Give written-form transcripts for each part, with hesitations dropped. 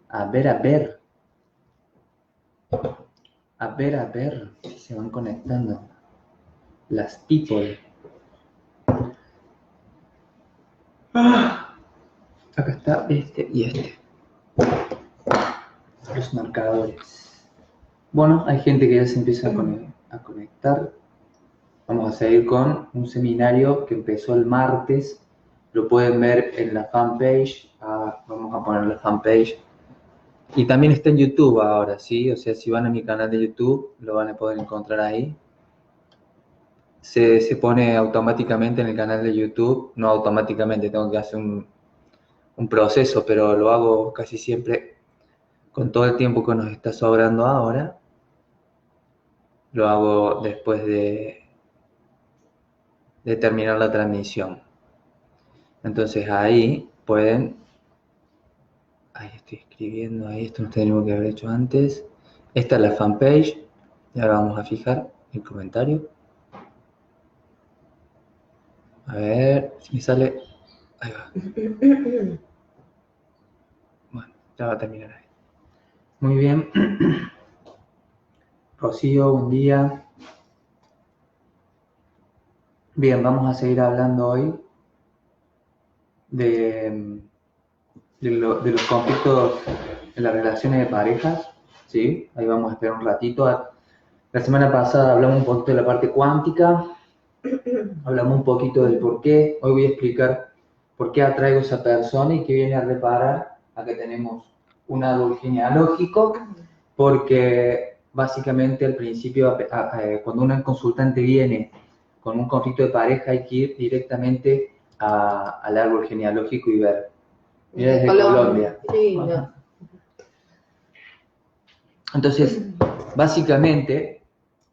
A ver, a ver. A ver, a ver. Se van conectando las people. Acá está este y este. Los marcadores. Bueno, hay gente que ya se empieza a conectar. Vamos a seguir con un seminario que empezó el martes. Lo pueden ver en la fanpage. Vamos a poner la fanpage. Y también está en YouTube ahora, ¿sí? O sea, si van a mi canal de YouTube, lo van a poder encontrar ahí. Se pone automáticamente en el canal de YouTube. No automáticamente, tengo que hacer un proceso, pero lo hago casi siempre con todo el tiempo que nos está sobrando ahora. Lo hago después de terminar la transmisión. Entonces ahí pueden... Ahí estoy escribiendo, ahí esto nos tenemos que haber hecho antes. Esta es la fanpage. Y ahora vamos a fijar el comentario. A ver si me sale. Ahí va. Bueno, ya va a terminar ahí. Muy bien. Rocío, buen día. Bien, vamos a seguir hablando hoy de los conflictos en las relaciones de parejas. ¿Sí? Ahí vamos a esperar un ratito. La semana pasada hablamos un poquito de la parte cuántica. Hablamos un poquito del por qué. Hoy voy a explicar por qué atraigo a esa persona y qué viene a reparar. Acá tenemos un árbol genealógico, porque básicamente al principio, cuando un consultante viene con un conflicto de pareja, hay que ir directamente al árbol genealógico y ver. Mira, desde Colombia. Sí, no. Entonces, básicamente,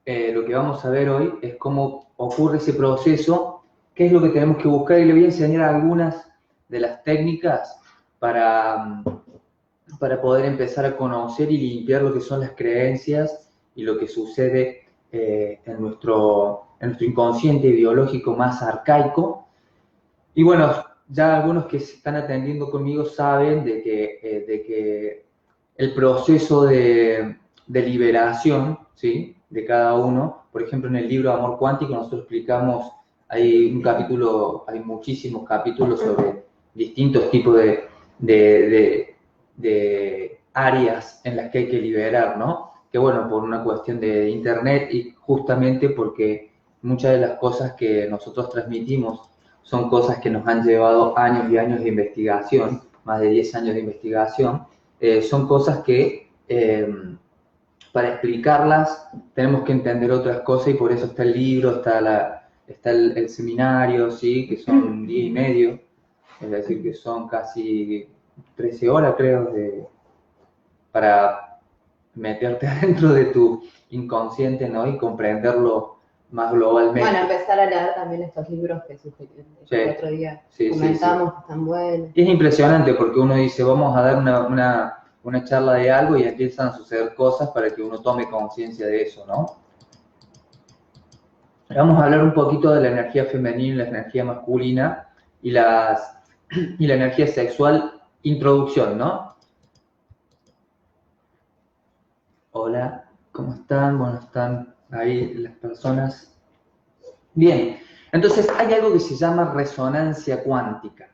lo que vamos a ver hoy es cómo ocurre ese proceso, qué es lo que tenemos que buscar, y le voy a enseñar algunas de las técnicas para poder empezar a conocer y limpiar lo que son las creencias y lo que sucede en nuestro inconsciente biológico más arcaico. Y bueno, ya algunos que se están atendiendo conmigo saben de que el proceso de liberación, ¿sí?, de cada uno. Por ejemplo, en el libro Amor Cuántico nosotros explicamos, hay muchísimos capítulos sobre distintos tipos de áreas en las que hay que liberar, ¿no? Que bueno, por una cuestión de internet y justamente porque muchas de las cosas que nosotros transmitimos son cosas que nos han llevado años y años de investigación, más de 10 años de investigación. Son cosas que para explicarlas tenemos que entender otras cosas, y por eso está el libro, está el seminario, ¿sí?, que son un día y medio, es decir, que son casi 13 horas, creo, para meterte adentro de tu inconsciente, ¿no?, y comprenderlo más globalmente. Bueno, empezar a leer también estos libros que el otro día comentamos, que están buenos. Y es impresionante porque uno dice, vamos a dar una charla de algo, y empiezan a suceder cosas para que uno tome conciencia de eso, ¿no? Vamos a hablar un poquito de la energía femenina y la energía masculina y la energía sexual. Introducción, ¿no? Hola, ¿cómo están? Bueno, están ahí las personas. Bien, entonces hay algo que se llama resonancia cuántica.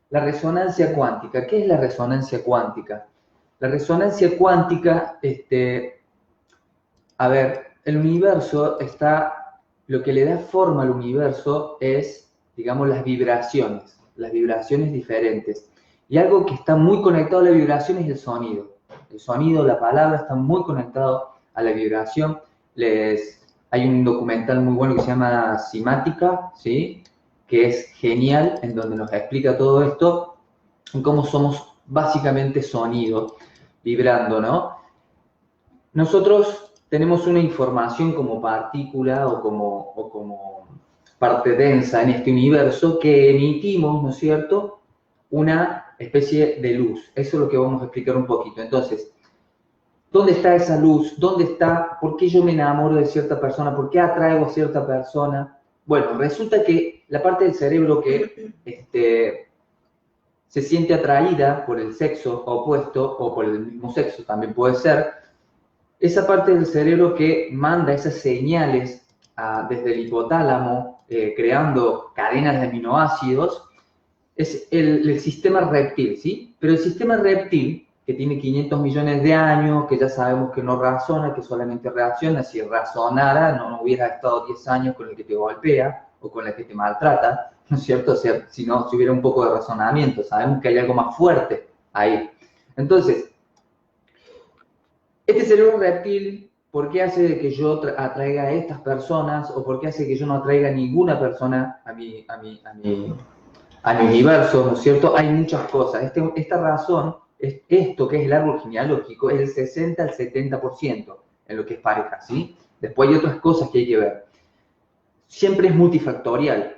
La resonancia cuántica, ¿qué es la resonancia cuántica? La resonancia cuántica, a ver, el universo está, lo que le da forma al universo es, digamos, las vibraciones diferentes. Y algo que está muy conectado a la vibración es el sonido. El sonido, la palabra, está muy conectado a la vibración. Hay un documental muy bueno que se llama Simática, ¿sí?, que es genial, en donde nos explica todo esto, en cómo somos básicamente sonido, vibrando, ¿no? Nosotros tenemos una información como partícula o como parte densa en este universo que emitimos, ¿no es cierto?, una especie de luz. Eso es lo que vamos a explicar un poquito. Entonces, ¿dónde está esa luz? ¿Dónde está? ¿Por qué yo me enamoro de cierta persona? ¿Por qué atraigo a cierta persona? Bueno, resulta que la parte del cerebro que se siente atraída por el sexo opuesto o por el mismo sexo, también puede ser, esa parte del cerebro que manda esas señales desde el hipotálamo, creando cadenas de aminoácidos, es el sistema reptil, ¿sí? Pero el sistema reptil, que tiene 500 millones de años, que ya sabemos que no razona, que solamente reacciona, si razonara no hubiera estado 10 años con el que te golpea o con el que te maltrata, ¿no es cierto? O sea, si hubiera un poco de razonamiento, sabemos que hay algo más fuerte ahí. Entonces, este cerebro reptil, ¿por qué hace que yo atraiga a estas personas o por qué hace que yo no atraiga a ninguna persona a mi universo, ¿no es cierto? Hay muchas cosas. Esta razón, esto que es el árbol genealógico, es el 60 al 70% en lo que es pareja, ¿sí? Después hay otras cosas que hay que ver. Siempre es multifactorial.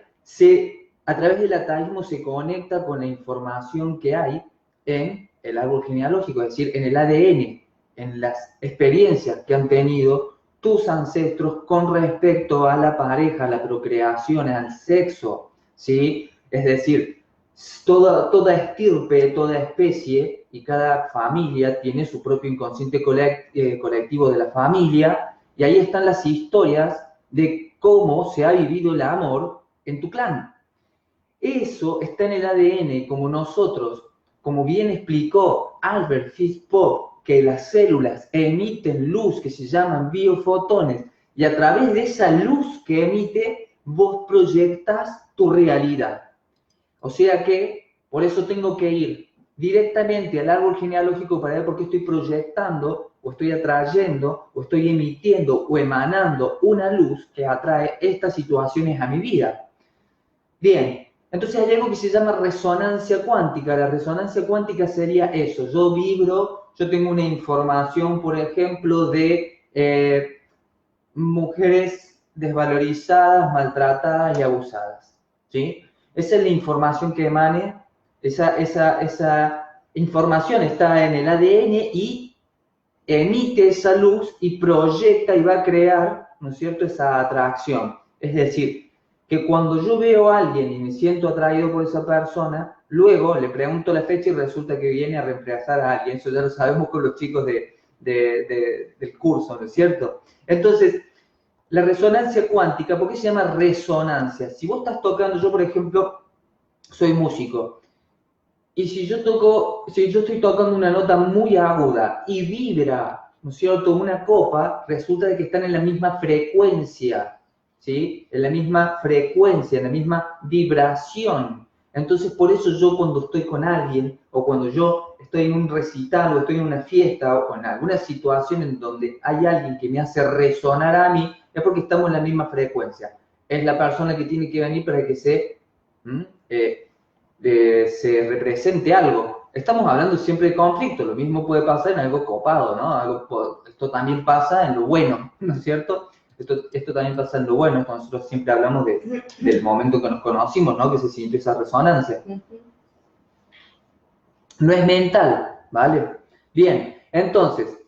A través del ataísmo se conecta con la información que hay en el árbol genealógico, es decir, en el ADN, en las experiencias que han tenido tus ancestros con respecto a la pareja, a la procreación, al sexo, ¿sí? Es decir, toda estirpe, toda especie y cada familia tiene su propio inconsciente colectivo de la familia, y ahí están las historias de cómo se ha vivido el amor en tu clan. Eso está en el ADN, como nosotros, como bien explicó Albert Fish-Pope, que las células emiten luz que se llaman biofotones, y a través de esa luz que emite, vos proyectas tu realidad. O sea que, por eso tengo que ir directamente al árbol genealógico para ver por qué estoy proyectando, o estoy atrayendo, o estoy emitiendo, o emanando una luz que atrae estas situaciones a mi vida. Bien, entonces hay algo que se llama resonancia cuántica. La resonancia cuántica sería eso. Yo vibro, yo tengo una información, por ejemplo, de mujeres desvalorizadas, maltratadas y abusadas, ¿sí? Esa es la información que emane, esa información está en el ADN y emite esa luz y proyecta y va a crear, ¿no es cierto?, esa atracción. Es decir, que cuando yo veo a alguien y me siento atraído por esa persona, luego le pregunto la fecha y resulta que viene a reemplazar a alguien. Eso ya lo sabemos con los chicos del curso, ¿no es cierto? Entonces, la resonancia cuántica, ¿por qué se llama resonancia? Si vos estás tocando, yo por ejemplo, soy músico, y si yo estoy tocando una nota muy aguda y vibra, ¿no es cierto?, una copa, resulta de que están en la misma frecuencia, ¿sí? En la misma frecuencia, en la misma vibración. Entonces, por eso yo cuando estoy con alguien, o cuando yo estoy en un recital, o estoy en una fiesta, o en alguna situación en donde hay alguien que me hace resonar a mí, es porque estamos en la misma frecuencia. Es la persona que tiene que venir para que se represente algo. Estamos hablando siempre de conflicto, lo mismo puede pasar en algo copado, ¿no? Esto también pasa en lo bueno, ¿no es cierto? Esto también pasa en lo bueno, nosotros siempre hablamos del momento que nos conocimos, ¿no? Que se siente esa resonancia. No es mental, ¿vale? Bien, entonces,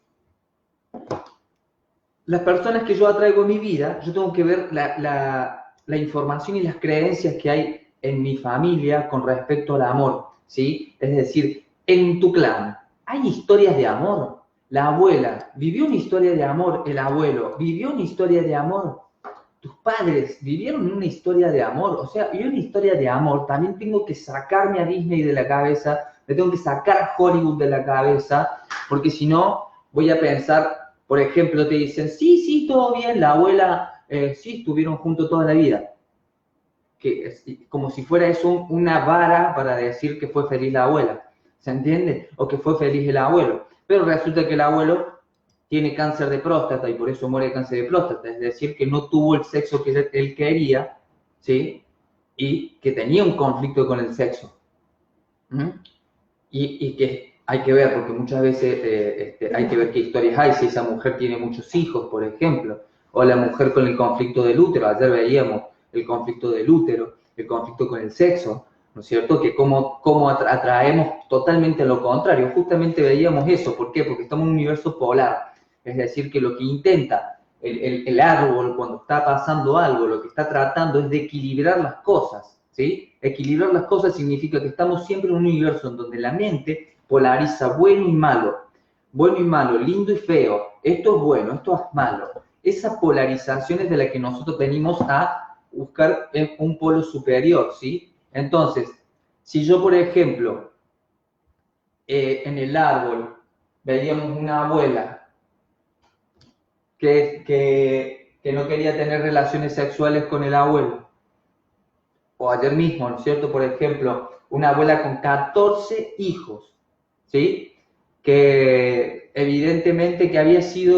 las personas que yo atraigo en mi vida, yo tengo que ver la información y las creencias que hay en mi familia con respecto al amor, ¿sí? Es decir, en tu clan, ¿hay historias de amor? La abuela vivió una historia de amor, el abuelo vivió una historia de amor, tus padres vivieron una historia de amor, o sea, yo una historia de amor, también tengo que sacarme a Disney de la cabeza, me tengo que sacar a Hollywood de la cabeza, porque si no, voy a pensar, por ejemplo, te dicen, sí, todo bien, la abuela, sí, estuvieron juntos toda la vida. Que es como si fuera eso una vara para decir que fue feliz la abuela, ¿se entiende? O que fue feliz el abuelo. Pero resulta que el abuelo tiene cáncer de próstata y por eso muere de cáncer de próstata, es decir, que no tuvo el sexo que él quería, ¿sí? Y que tenía un conflicto con el sexo. Y que hay que ver, porque muchas veces hay que ver qué historias hay, si esa mujer tiene muchos hijos, por ejemplo, o la mujer con el conflicto del útero, ayer veíamos el conflicto del útero, el conflicto con el sexo, ¿no es cierto? Que cómo atraemos totalmente lo contrario, justamente veíamos eso, ¿por qué? Porque estamos en un universo polar, es decir, que lo que intenta el árbol cuando está pasando algo, lo que está tratando es de equilibrar las cosas, ¿sí? Equilibrar las cosas significa que estamos siempre en un universo en donde la mente polariza bueno y malo, lindo y feo, esto es bueno, esto es malo. Esa polarización es de la que nosotros venimos a buscar un polo superior, ¿sí? Entonces, si yo, por ejemplo, en el árbol veíamos una abuela que no quería tener relaciones sexuales con el abuelo, o ayer mismo, ¿no es cierto? Por ejemplo, una abuela con 14 hijos, ¿sí? Que evidentemente que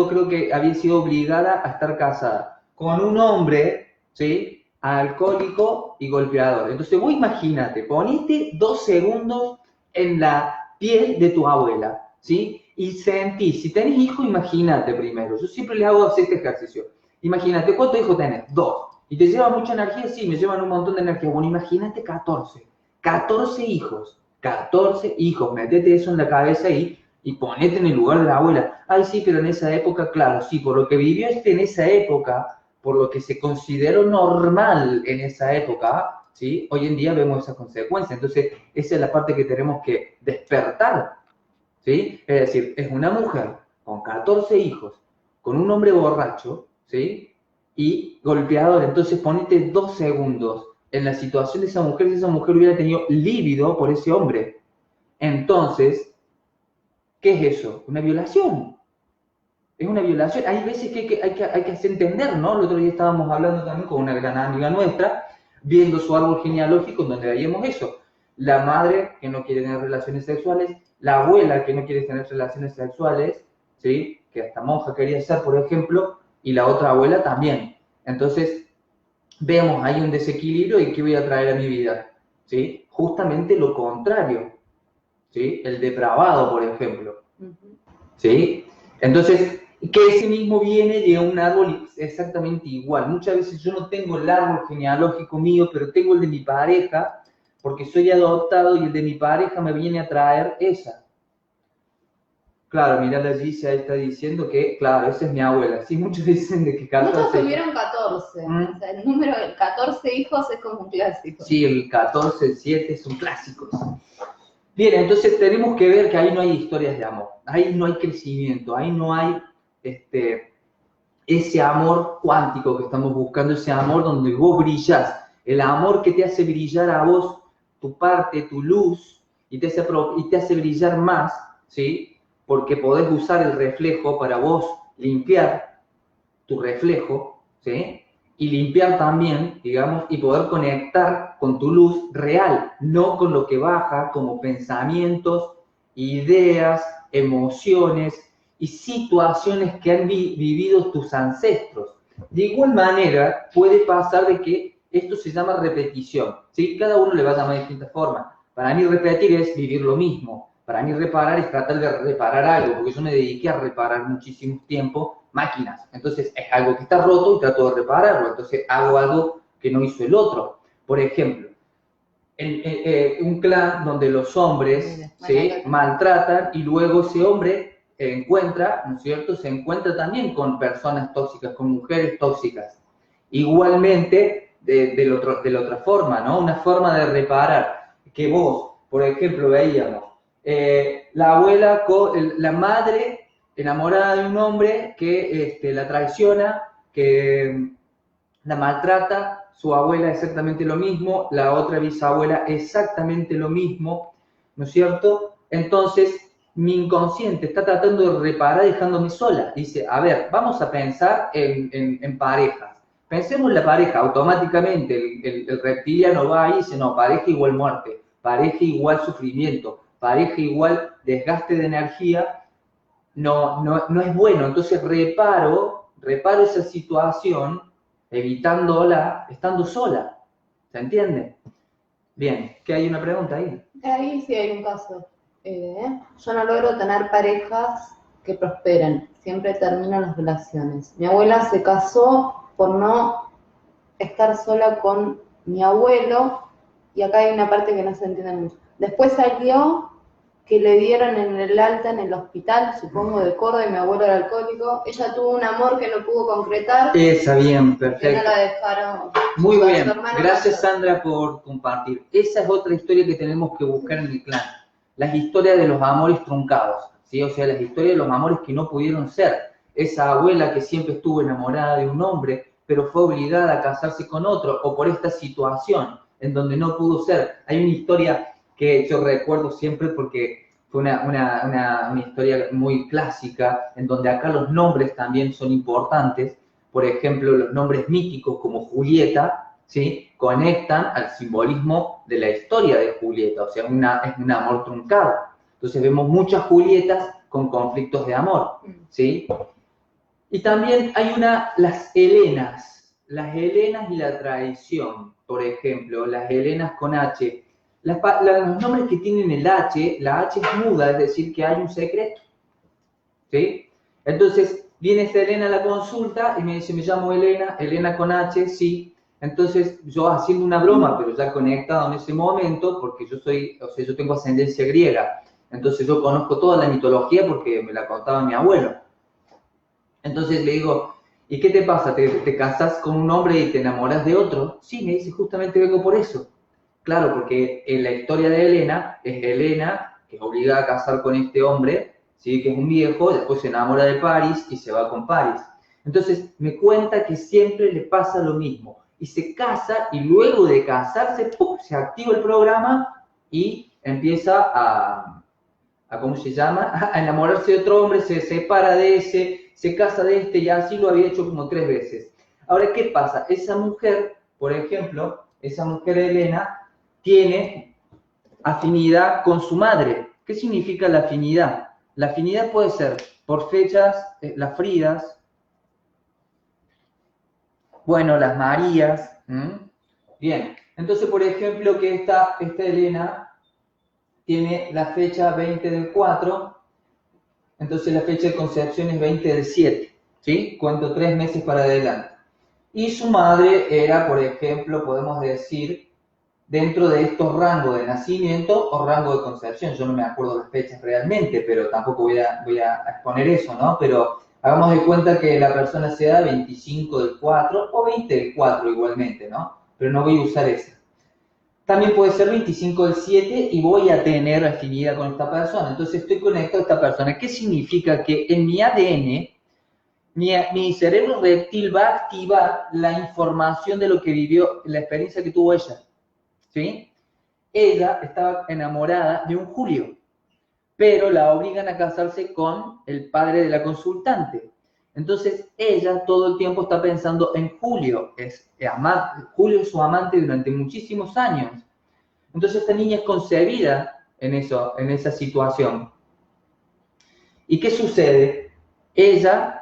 creo que había sido obligada a estar casada con un hombre, ¿sí? Alcohólico y golpeador. Entonces vos imagínate, ponete 2 segundos en la piel de tu abuela, ¿sí? Y sentí, si tenés hijos, imagínate primero. Yo siempre les hago hacer este ejercicio. Imagínate, ¿cuántos hijos tenés? 2. ¿Y te lleva mucha energía? Sí, me llevan un montón de energía. Bueno, imagínate 14. 14 hijos. 14 hijos. Métete eso en la cabeza y ponete en el lugar de la abuela. Ay, sí, pero en esa época, claro, sí, por lo que vivió en esa época, por lo que se consideró normal en esa época, ¿sí? Hoy en día vemos esas consecuencias. Entonces, esa es la parte que tenemos que despertar, ¿sí? Es decir, es una mujer con 14 hijos, con un hombre borracho, ¿sí? Y golpeador. Entonces, ponete 2 segundos en la situación de esa mujer, si esa mujer hubiera tenido líbido por ese hombre. Entonces, ¿qué es eso? Una violación. Es una violación. Hay veces que hay que hacer entender, ¿no? El otro día estábamos hablando también con una gran amiga nuestra, viendo su árbol genealógico, en donde veíamos eso. La madre que no quiere tener relaciones sexuales, la abuela que no quiere tener relaciones sexuales, ¿sí? Que hasta monja quería ser, por ejemplo, y la otra abuela también. Entonces, vemos ahí un desequilibrio y ¿qué voy a traer a mi vida? ¿Sí? Justamente lo contrario, ¿sí? El depravado, por ejemplo, ¿sí? Entonces, que ese mismo viene de un árbol exactamente igual. Muchas veces yo no tengo el árbol genealógico mío, pero tengo el de mi pareja, porque soy adoptado y el de mi pareja me viene a traer esa. Claro, mira, la Gise ahí está diciendo que, claro, esa es mi abuela. Sí, muchos dicen de que 14. Muchos tuvieron 14. O sea, el número de 14 hijos es como un clásico. Sí, el 14, el 7 son clásicos. Bien, entonces tenemos que ver que ahí no hay historias de amor, ahí no hay crecimiento, ahí no hay ese amor cuántico que estamos buscando, ese amor donde vos brillás, el amor que te hace brillar a vos, tu parte, tu luz, y te hace brillar más, ¿sí? Porque podés usar el reflejo para vos limpiar tu reflejo, ¿sí? Y limpiar también, digamos, y poder conectar con tu luz real, no con lo que baja como pensamientos, ideas, emociones y situaciones que han vivido tus ancestros. De igual manera, puede pasar de que esto se llama repetición, ¿sí? Cada uno le va a llamar de distintas formas. Para mí repetir es vivir lo mismo. Para mí reparar es tratar de reparar algo, porque yo me dediqué a reparar muchísimo tiempo máquinas. Entonces es algo que está roto y trato de repararlo. Entonces hago algo que no hizo el otro. Por ejemplo, un clan donde los hombres se maltratan y luego ese hombre encuentra, ¿no es cierto? Se encuentra también con personas tóxicas, con mujeres tóxicas. Igualmente, de la otra forma, ¿no? Una forma de reparar. Que vos, por ejemplo, veíamos, la abuela, la madre enamorada de un hombre que la traiciona, que la maltrata, su abuela exactamente lo mismo, la otra bisabuela exactamente lo mismo, ¿no es cierto? Entonces, mi inconsciente está tratando de reparar dejándome sola. Dice, a ver, vamos a pensar en parejas. Pensemos en la pareja, automáticamente el reptiliano va ahí y dice, no, pareja igual muerte, pareja igual sufrimiento, pareja igual desgaste de energía, no es bueno. Entonces reparo esa situación evitándola estando sola. ¿Se entiende? Bien, ¿qué hay una pregunta ahí? Ahí sí hay un caso. Yo no logro tener parejas que prosperen. Siempre terminan las relaciones. Mi abuela se casó por no estar sola con mi abuelo, y acá hay una parte que no se entiende mucho. Después salió que le dieron en el alta en el hospital, supongo de Córdoba, y mi abuelo era alcohólico. Ella tuvo un amor que no pudo concretar. Esa, bien, Que no perfecto. la dejaron. Muy Su bien, hermano gracias mayor. Sandra por compartir. Esa es otra historia que tenemos que buscar en el clan. Las historias de los amores truncados, ¿sí? O sea, las historias de los amores que no pudieron ser. Esa abuela que siempre estuvo enamorada de un hombre, pero fue obligada a casarse con otro, o por esta situación en donde no pudo ser. Hay una historia que yo recuerdo siempre porque fue una historia muy clásica, en donde acá los nombres también son importantes. Por ejemplo, los nombres míticos como Julieta, ¿sí? Conectan al simbolismo de la historia de Julieta, o sea, es un amor truncado. Entonces vemos muchas Julietas con conflictos de amor, ¿sí? Y también hay las Helenas y la traición, por ejemplo, las Helenas con H. Los nombres que tienen el H, la H es muda, es decir, que hay un secreto, ¿sí? Entonces, viene esta Elena a la consulta y me dice, me llamo Elena, Elena con H, sí. Entonces, yo haciendo una broma, pero ya conectado en ese momento, porque yo tengo ascendencia griega. Entonces, yo conozco toda la mitología porque me la contaba mi abuelo. Entonces le digo, ¿y qué te pasa? ¿Te casas con un hombre y te enamoras de otro? Sí, me dice, justamente vengo por eso. Claro, porque en la historia de Elena, es Elena que es obligada a casar con este hombre, ¿sí? Que es un viejo, después se enamora de Paris y se va con Paris. Entonces me cuenta que siempre le pasa lo mismo. Y se casa y luego de casarse, ¡pum!, se activa el programa y empieza ¿cómo se llama? A enamorarse de otro hombre, se separa de ese, se casa de este y así lo había hecho como 3 veces. Ahora, ¿qué pasa? Esa mujer, por ejemplo, esa mujer Elena, tiene afinidad con su madre. ¿Qué significa la afinidad? La afinidad puede ser por fechas, las Fridas, bueno, las Marías. Bien, entonces, por ejemplo, que esta Elena tiene la fecha 20 del 4, entonces la fecha de concepción es 20 del 7, ¿sí? Cuento 3 meses para adelante. Y su madre era, por ejemplo, podemos decir, dentro de estos rangos de nacimiento o rango de concepción. Yo no me acuerdo las fechas realmente, pero tampoco voy a exponer eso, ¿no? Pero hagamos de cuenta que la persona sea 25 del 4 o 20 del 4 igualmente, ¿no? Pero no voy a usar esa. También puede ser 25 del 7 y voy a tener afinidad con esta persona. Entonces estoy conectado a esta persona. ¿Qué significa? Que en mi ADN, mi cerebro reptil va a activar la información de lo que vivió, la experiencia que tuvo ella. ¿Sí? Ella estaba enamorada de un Julio, pero la obligan a casarse con el padre de la consultante. Entonces ella todo el tiempo está pensando en Julio. Julio es su amante durante muchísimos años. Entonces esta niña es concebida en esa situación. ¿Y qué sucede? Ella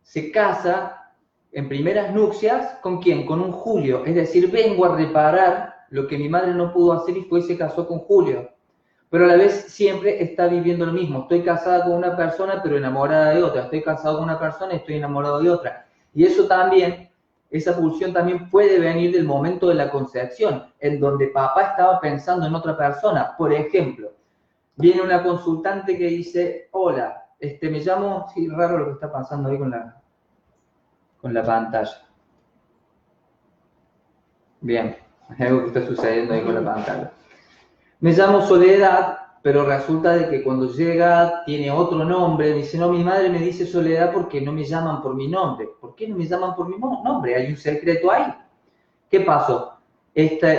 se casa en primeras nupcias, ¿con quién? Con un Julio. Es decir, vengo a reparar lo que mi madre no pudo hacer y fue y se casó con Julio. Pero a la vez siempre está viviendo lo mismo. Estoy casada con una persona, pero enamorada de otra. Estoy casado con una persona y estoy enamorado de otra. Y eso también, esa pulsión también puede venir del momento de la concepción, en donde papá estaba pensando en otra persona. Por ejemplo, viene una consultante que dice, hola, me llamo, sí, raro lo que está pasando ahí con la pantalla. Bien, hay algo que está sucediendo ahí con la pantalla. Me llamo Soledad, pero resulta de que cuando llega tiene otro nombre. Dice, no, mi madre me dice Soledad porque no me llaman por mi nombre. ¿Por qué no me llaman por mi nombre? Hay un secreto ahí. ¿Qué pasó? Esta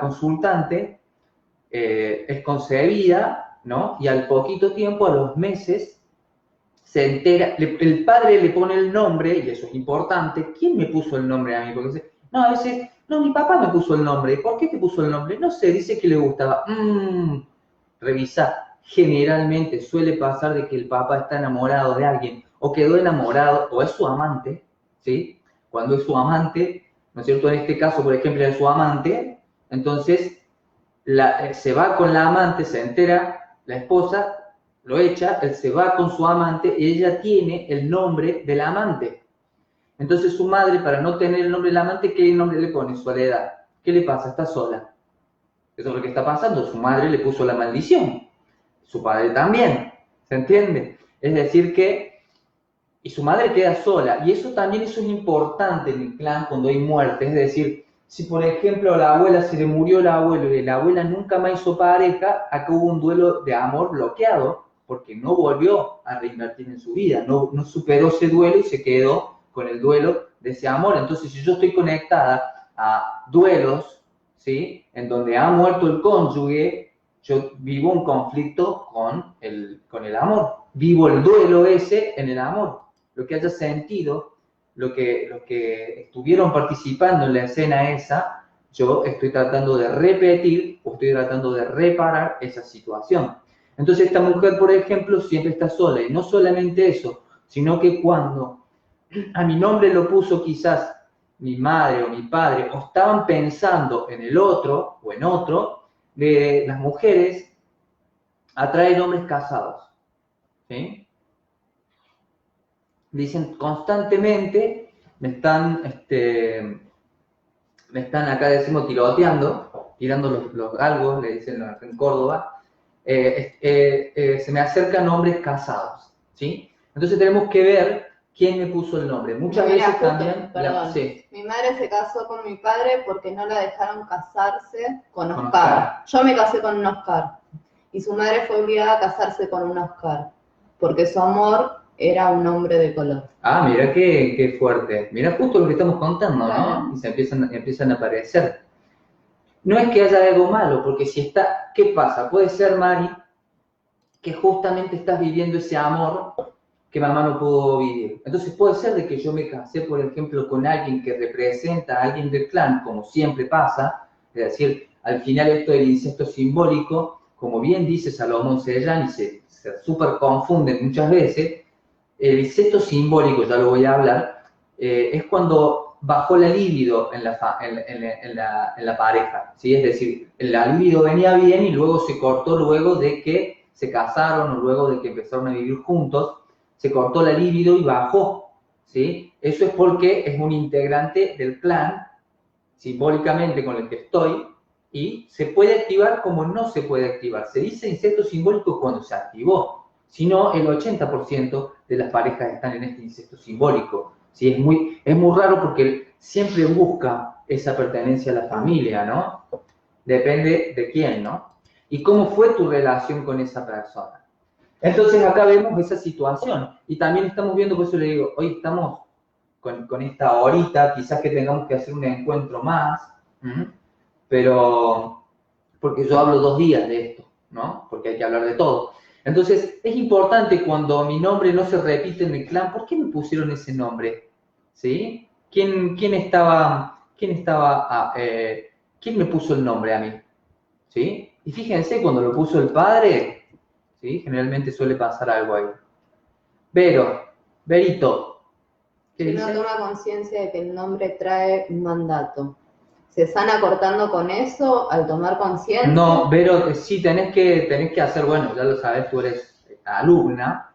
consultante es concebida, ¿no? Y al poquito tiempo, a los meses, se entera, el padre le pone el nombre, y eso es importante. ¿Quién me puso el nombre a mí? Porque dice, no, a veces, no, mi papá me puso el nombre. ¿Por qué te puso el nombre? No sé, dice que le gustaba. Revisa. Generalmente suele pasar de que el papá está enamorado de alguien, o quedó enamorado, o es su amante, ¿sí? Cuando es su amante, ¿no es cierto? En este caso, por ejemplo, es su amante, entonces se va con la amante, se entera, la esposa lo echa, él se va con su amante y ella tiene el nombre del amante. Entonces su madre, para no tener el nombre del amante, ¿qué nombre le pone? Soledad. ¿Qué le pasa? Está sola. Eso es lo que está pasando. Su madre le puso la maldición. Su padre también. ¿Se entiende? Es decir que... Y su madre queda sola. Y eso también eso es importante en el clan cuando hay muerte. Es decir, si por ejemplo a la abuela se le murió el abuelo y la abuela nunca más hizo pareja, acá hubo un duelo de amor bloqueado porque no volvió a reinvertir en su vida. No superó ese duelo y se quedó con el duelo de ese amor. Entonces, si yo estoy conectada a duelos, ¿sí? En donde ha muerto el cónyuge, yo vivo un conflicto con el amor. Vivo el duelo ese en el amor. Lo que haya sentido, lo que estuvieron participando en la escena esa, yo estoy tratando de repetir o estoy tratando de reparar esa situación. Entonces esta mujer, por ejemplo, siempre está sola. Y no solamente eso, sino que cuando a mi nombre lo puso quizás mi madre o mi padre, o estaban pensando en el otro o en otro, de las mujeres atraen hombres casados. ¿Sí? Dicen constantemente, me están acá decimos tiroteando, tirando los galgos, le dicen en Córdoba, se me acercan hombres casados, ¿sí? Entonces tenemos que ver quién me puso el nombre. Muchas veces también... Sí. Mi madre se casó con mi padre porque no la dejaron casarse con Oscar. Yo me casé con un Oscar. Y su madre fue obligada a casarse con un Oscar, porque su amor era un hombre de color. Ah, mira qué fuerte. Mira justo lo que estamos contando, Claro. ¿no? Y se empiezan a aparecer. No es que haya algo malo, porque si está, ¿qué pasa? Puede ser, Mari, que justamente estás viviendo ese amor que mamá no pudo vivir. Entonces puede ser de que yo me casé, por ejemplo, con alguien que representa a alguien del clan, como siempre pasa, es decir, al final esto del incesto simbólico, como bien dice Salomón Sellán, y se súper confunden muchas veces, el incesto simbólico, ya lo voy a hablar, es cuando bajó la libido en la pareja, ¿sí? Es decir, la libido venía bien y luego se cortó luego de que se casaron o luego de que empezaron a vivir juntos, se cortó la libido y bajó, ¿sí? Eso es porque es un integrante del clan, simbólicamente con el que estoy, y se puede activar como no se puede activar. Se dice incesto simbólico cuando se activó, si no, el 80% de las parejas están en este incesto simbólico. ¿Sí? Es muy raro porque siempre busca esa pertenencia a la familia, ¿no? Depende de quién, ¿no? Y cómo fue tu relación con esa persona. Entonces acá vemos esa situación. Y también estamos viendo, por eso le digo, hoy estamos con esta horita, quizás que tengamos que hacer un encuentro más, pero porque yo hablo 2 días de esto, ¿no? Porque hay que hablar de todo. Entonces, es importante cuando mi nombre no se repite en el clan, ¿por qué me pusieron ese nombre? ¿Sí? ¿Quién me puso el nombre a mí? ¿Sí? Y fíjense, cuando lo puso el padre, ¿sí? Generalmente suele pasar algo ahí. Berito, ¿qué dice? Si uno toma conciencia de que el nombre trae un mandato, ¿se sana cortando con eso al tomar conciencia? No, pero sí tenés que hacer, bueno, ya lo sabes, tú eres alumna,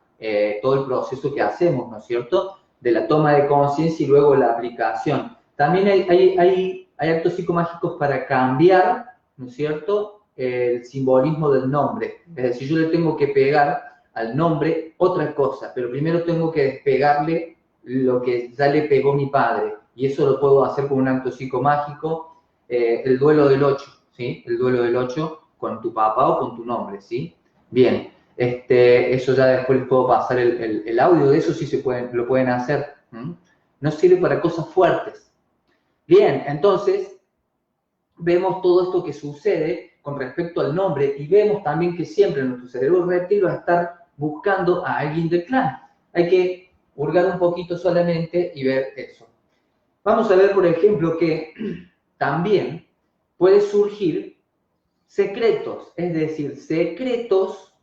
todo el proceso que hacemos, ¿no es cierto? De la toma de conciencia y luego la aplicación. También hay actos psicomágicos para cambiar, ¿no es cierto?, el simbolismo del nombre. Es decir, yo le tengo que pegar al nombre otra cosa, pero primero tengo que despegarle lo que ya le pegó mi padre. Y eso lo puedo hacer con un acto psicomágico, el duelo del 8. ¿Sí? El duelo del 8 con tu papá o con tu nombre, ¿sí? Bien, eso ya después les puedo pasar el audio de eso, sí lo pueden hacer. No sirve para cosas fuertes. Bien, entonces, vemos todo esto que sucede con respecto al nombre y vemos también que siempre nuestro cerebro reptil va a estar buscando a alguien del clan. Hay que hurgar un poquito solamente y ver eso. Vamos a ver, por ejemplo, que también puede surgir secretos, es decir, secretos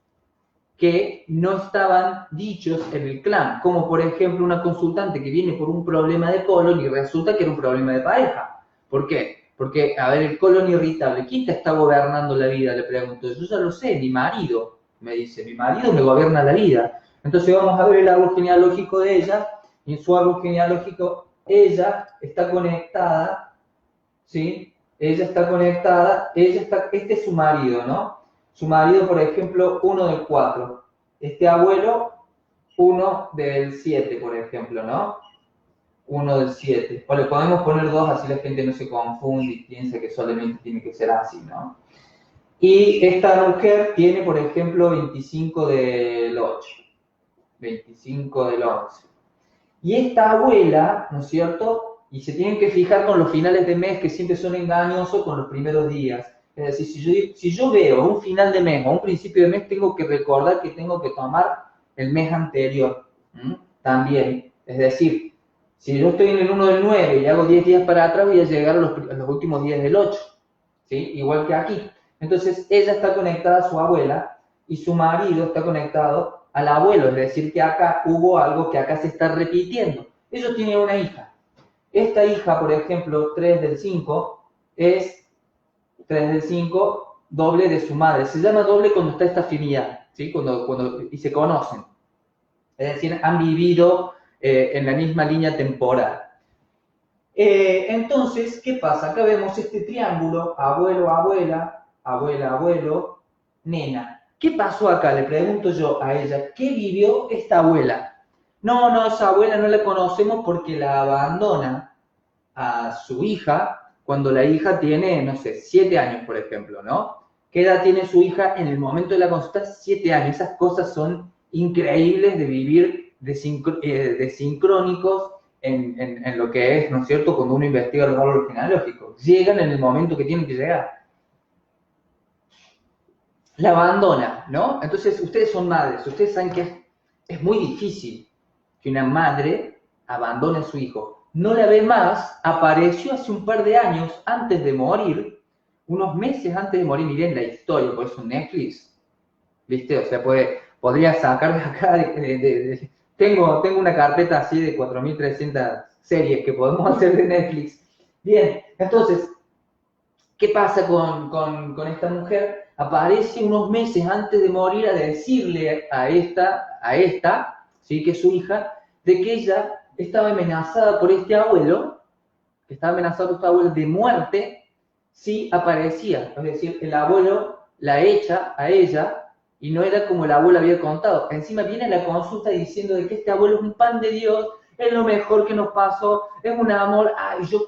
que no estaban dichos en el clan, como por ejemplo una consultante que viene por un problema de colon y resulta que era un problema de pareja. ¿Por qué? Porque, a ver, el colon irritable, ¿quién te está gobernando la vida? Le pregunto. Yo ya lo sé, mi marido, me dice, mi marido me gobierna la vida. Entonces vamos a ver el árbol genealógico de ella, y en su árbol genealógico ella está conectada, ¿sí? ella está conectada, este es su marido, ¿no? Su marido, por ejemplo, 1 del 4. Este abuelo, 1 del 7, por ejemplo, ¿no? 1 del 7. O le podemos poner 2, así la gente no se confunde y piensa que solamente tiene que ser así, ¿no? Y esta mujer tiene, por ejemplo, 25 del 8. 25 del 11. Y esta abuela, ¿no es cierto? Y se tienen que fijar con los finales de mes que siempre son engañosos con los primeros días. Es decir, si yo veo un final de mes o un principio de mes, tengo que recordar que tengo que tomar el mes anterior. También. Es decir, si yo estoy en el 1 del 9 y hago 10 días para atrás, voy a llegar a los últimos días del 8. ¿Sí? Igual que aquí. Entonces, ella está conectada a su abuela y su marido está conectado al abuelo. Es decir, que acá hubo algo que acá se está repitiendo. Ellos tienen una hija. Esta hija, por ejemplo, 3 del 5, es 3 del 5, doble de su madre. Se llama doble cuando está esta afinidad, ¿sí? Y se conocen. Es decir, han vivido en la misma línea temporal. Entonces, ¿qué pasa? Acá vemos este triángulo, abuelo, abuela, abuela, abuelo, nena. ¿Qué pasó acá? Le pregunto yo a ella, ¿qué vivió esta abuela? No, esa abuela no la conocemos porque la abandona a su hija cuando la hija tiene, no sé, 7 años, por ejemplo, ¿no? ¿Qué edad tiene su hija en el momento de la consulta? 7 años. Esas cosas son increíbles de vivir de sincrónicos en lo que es, ¿no es cierto?, cuando uno investiga los árboles genealógicos. Llegan en el momento que tienen que llegar. La abandona, ¿no? Entonces, ustedes son madres, ustedes saben que es muy difícil que una madre abandone a su hijo. No la ve más, apareció hace un par de años antes de morir, unos meses antes de morir. Miren la historia, por eso Netflix, ¿viste? O sea, podría sacar de acá, tengo una carpeta así de 4.300 series que podemos hacer de Netflix. Bien, entonces, ¿qué pasa con esta mujer? Aparece unos meses antes de morir a decirle a esta, ¿sí?, que es su hija, de que ella estaba amenazada por este abuelo, de muerte si aparecía. Es decir, el abuelo la echa a ella y no era como el abuelo había contado. Encima viene la consulta diciendo de que este abuelo es un pan de Dios, es lo mejor que nos pasó, es un amor. Y yo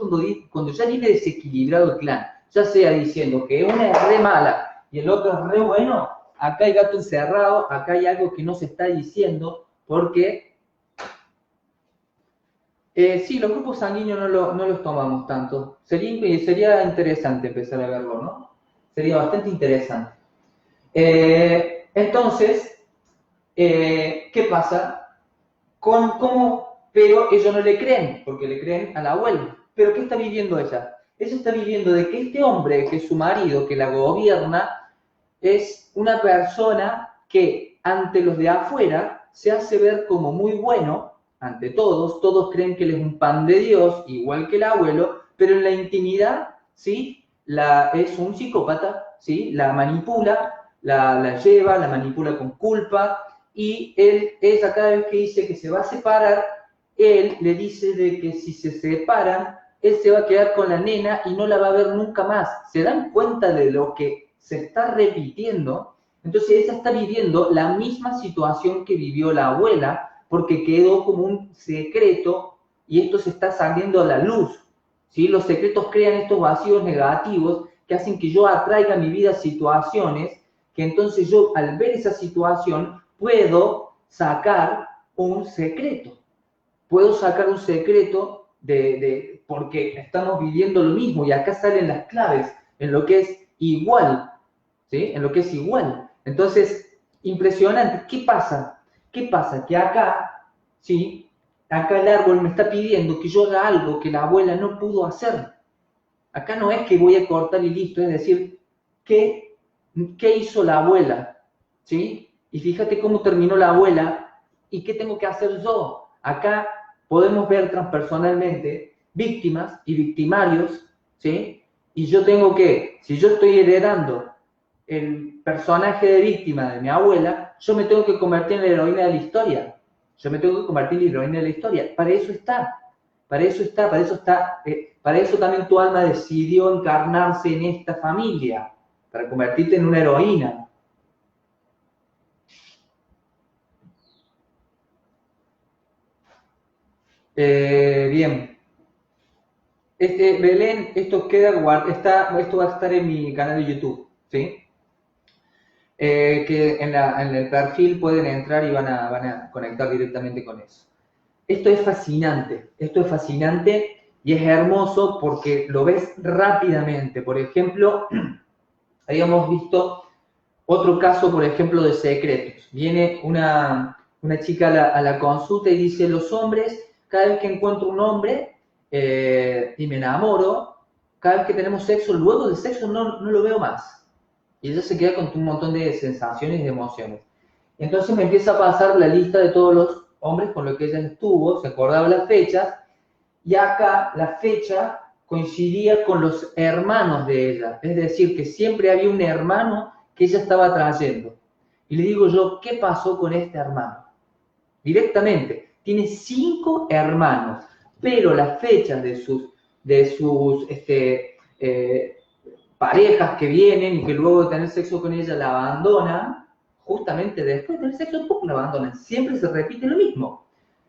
cuando ya viene desequilibrado el clan, ya sea diciendo que una es re mala y el otro es re bueno, acá hay gato encerrado, acá hay algo que no se está diciendo, porque sí, los grupos sanguíneos no los tomamos tanto. Sería interesante empezar a verlo, ¿no? Sería bastante interesante. Entonces, ¿qué pasa? Pero ellos no le creen, porque le creen al abuelo. ¿Pero qué está viviendo ella? Ella está viviendo de que este hombre, que es su marido, que la gobierna, es una persona que ante los de afuera se hace ver como muy bueno, ante todos creen que él es un pan de Dios, igual que el abuelo, pero en la intimidad, ¿sí?, es un psicópata, ¿sí?, la manipula, la lleva, la manipula con culpa, y ella cada vez que dice que se va a separar, él le dice de que si se separan, él se va a quedar con la nena y no la va a ver nunca más. ¿Se dan cuenta de lo que se está repitiendo? Entonces ella está viviendo la misma situación que vivió la abuela, porque quedó como un secreto y esto se está saliendo a la luz, ¿sí? Los secretos crean estos vacíos negativos que hacen que yo atraiga a mi vida situaciones que entonces yo al ver esa situación puedo sacar un secreto. Puedo sacar un secreto porque estamos viviendo lo mismo y acá salen las claves en lo que es igual, ¿sí? En lo que es igual. Entonces, impresionante. ¿Qué pasa? ¿Qué pasa? Que acá, ¿sí?, acá el árbol me está pidiendo que yo haga algo que la abuela no pudo hacer. Acá no es que voy a cortar y listo, es decir, ¿qué hizo la abuela? ¿Sí? Y fíjate cómo terminó la abuela y qué tengo que hacer yo. Acá podemos ver transpersonalmente víctimas y victimarios, ¿sí? Y yo tengo que, si yo estoy heredando el personaje de víctima de mi abuela, yo me tengo que convertir en la heroína de la historia. Yo me tengo que convertir en la heroína de la historia. Para eso está. Para eso también tu alma decidió encarnarse en esta familia, para convertirte en una heroína. Bien. Belén, esto va a estar en mi canal de YouTube, ¿sí? Que en el perfil pueden entrar y van a conectar directamente con eso. Esto es fascinante y es hermoso porque lo ves rápidamente. Por ejemplo, habíamos visto otro caso, por ejemplo, de secretos. Viene una chica a la consulta y dice, los hombres, cada vez que encuentro un hombre y me enamoro, cada vez que tenemos sexo, luego del sexo no lo veo más. Y ella se queda con un montón de sensaciones y de emociones. Entonces me empieza a pasar la lista de todos los hombres con los que ella estuvo, se acordaba las fechas, y acá la fecha coincidía con los hermanos de ella. Es decir, que siempre había un hermano que ella estaba trayendo. Y le digo yo, ¿qué pasó con este hermano? Directamente, tiene 5 hermanos, pero las fechas de sus parejas que vienen y que luego de tener sexo con ella la abandonan, justamente después de tener sexo, ¡pum!, la abandonan. Siempre se repite lo mismo.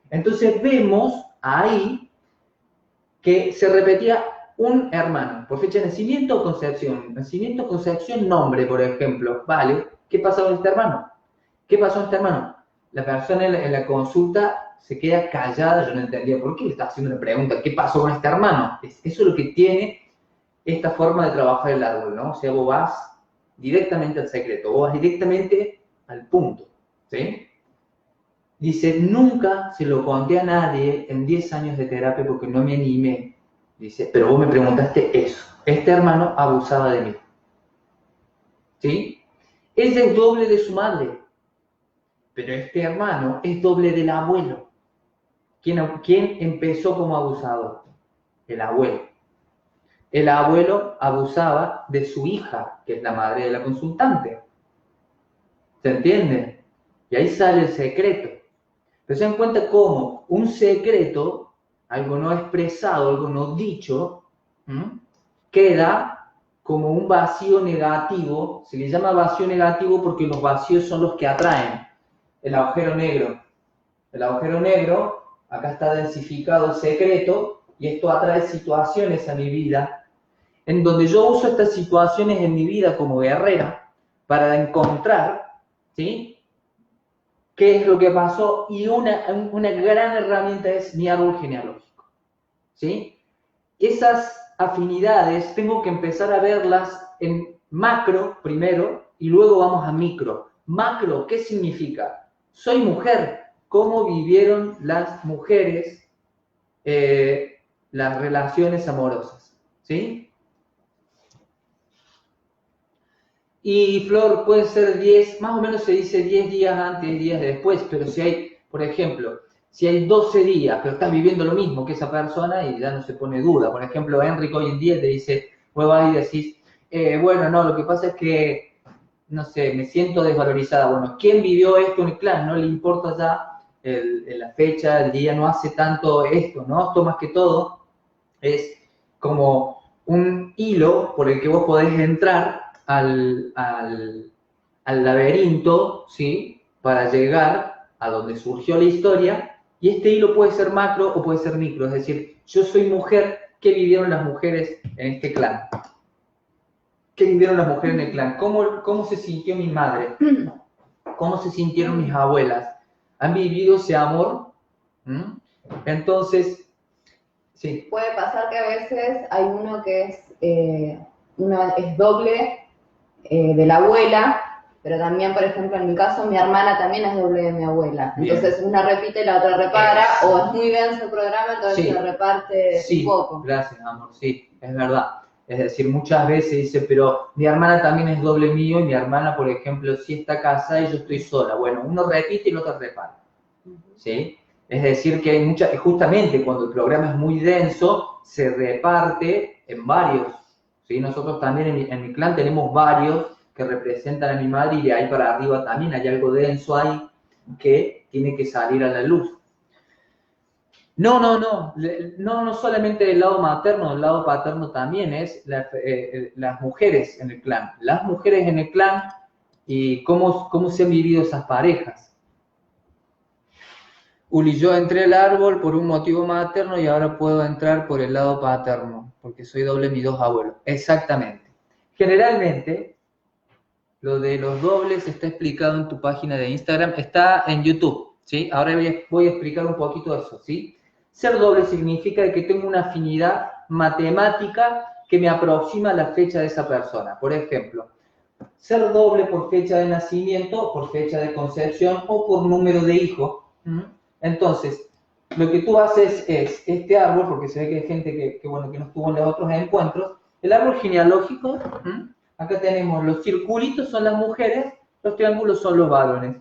Entonces vemos ahí que se repetía un hermano, por fecha de nacimiento o concepción. Nacimiento, concepción, nombre, por ejemplo. Vale, ¿qué pasa con este hermano? ¿Qué pasó con este hermano? La persona en la consulta se queda callada, yo no entendía por qué le estaba haciendo una pregunta, ¿qué pasó con este hermano? Eso es lo que tiene esta forma de trabajar el árbol, ¿no? O sea, vos vas directamente al secreto, vos vas directamente al punto, ¿sí? Dice, nunca se lo conté a nadie en 10 años de terapia porque no me animé. Dice, pero vos me preguntaste eso. Este hermano abusaba de mí. ¿Sí? Ella es doble de su madre, pero este hermano es doble del abuelo. ¿Quién empezó como abusador? El abuelo. El abuelo abusaba de su hija, que es la madre de la consultante. ¿Se entiende? Y ahí sale el secreto. Pero se dan cuenta cómo un secreto, algo no expresado, algo no dicho, queda como un vacío negativo. Se le llama vacío negativo porque los vacíos son los que atraen. El agujero negro. El agujero negro, acá está densificado el secreto, y esto atrae situaciones a mi vida, en donde yo uso estas situaciones en mi vida como guerrera para encontrar, ¿sí?, qué es lo que pasó, y una gran herramienta es mi árbol genealógico, ¿sí? Esas afinidades tengo que empezar a verlas en macro primero y luego vamos a micro. Macro, ¿qué significa? Soy mujer. ¿Cómo vivieron las mujeres las relaciones amorosas? ¿Sí? Y Flor, puede ser 10, más o menos se dice 10 días antes, 10 días después, pero si hay, por ejemplo, si hay 12 días, pero estás viviendo lo mismo que esa persona y ya no se pone duda. Por ejemplo, Enrique hoy en día te dice, vos vas y decís, bueno, no, lo que pasa es que, no sé, me siento desvalorizada. Bueno, ¿quién vivió esto en el clan? No le importa ya la fecha, el día, no hace tanto esto, ¿no? Esto más que todo es como un hilo por el que vos podés entrar al laberinto, ¿sí?, para llegar a donde surgió la historia, y este hilo puede ser macro o puede ser micro, es decir, yo soy mujer, ¿qué vivieron las mujeres en este clan? ¿Qué vivieron las mujeres en el clan? ¿Cómo se sintió mi madre? ¿Cómo se sintieron mis abuelas? ¿Han vivido ese amor? Entonces, sí. Puede pasar que a veces hay uno que es doble de la abuela, pero también, por ejemplo, en mi caso, mi hermana también es doble de mi abuela. Bien. Entonces, una repite y la otra repara, o es muy denso el programa, entonces Sí. se reparte un poco. Gracias, amor, sí, es verdad. Es decir, muchas veces dice, pero mi hermana también es doble mío, y mi hermana, por ejemplo, sí está casada y yo estoy sola. Bueno, uno repite y el otro repara. ¿Sí? Es decir, que hay justamente cuando el programa es muy denso, se reparte en varios. ¿Sí? Nosotros también en mi clan tenemos varios que representan a mi madre, y de ahí para arriba también hay algo denso ahí que tiene que salir a la luz. No solamente del lado materno, del lado paterno también es las mujeres en el clan. Las mujeres en el clan y cómo se han vivido esas parejas. Uli, yo entré al árbol por un motivo materno y ahora puedo entrar por el lado paterno, porque soy doble de mis dos abuelos. Exactamente. Generalmente, lo de los dobles está explicado en tu página de Instagram, está en YouTube, ¿sí? Ahora voy a explicar un poquito eso, ¿sí? Ser doble significa que tengo una afinidad matemática que me aproxima a la fecha de esa persona. Por ejemplo, ser doble por fecha de nacimiento, por fecha de concepción o por número de hijos. Entonces, lo que tú haces es, este árbol, porque se ve que hay gente que no estuvo en los otros encuentros, el árbol genealógico, acá tenemos los circulitos son las mujeres, los triángulos son los varones.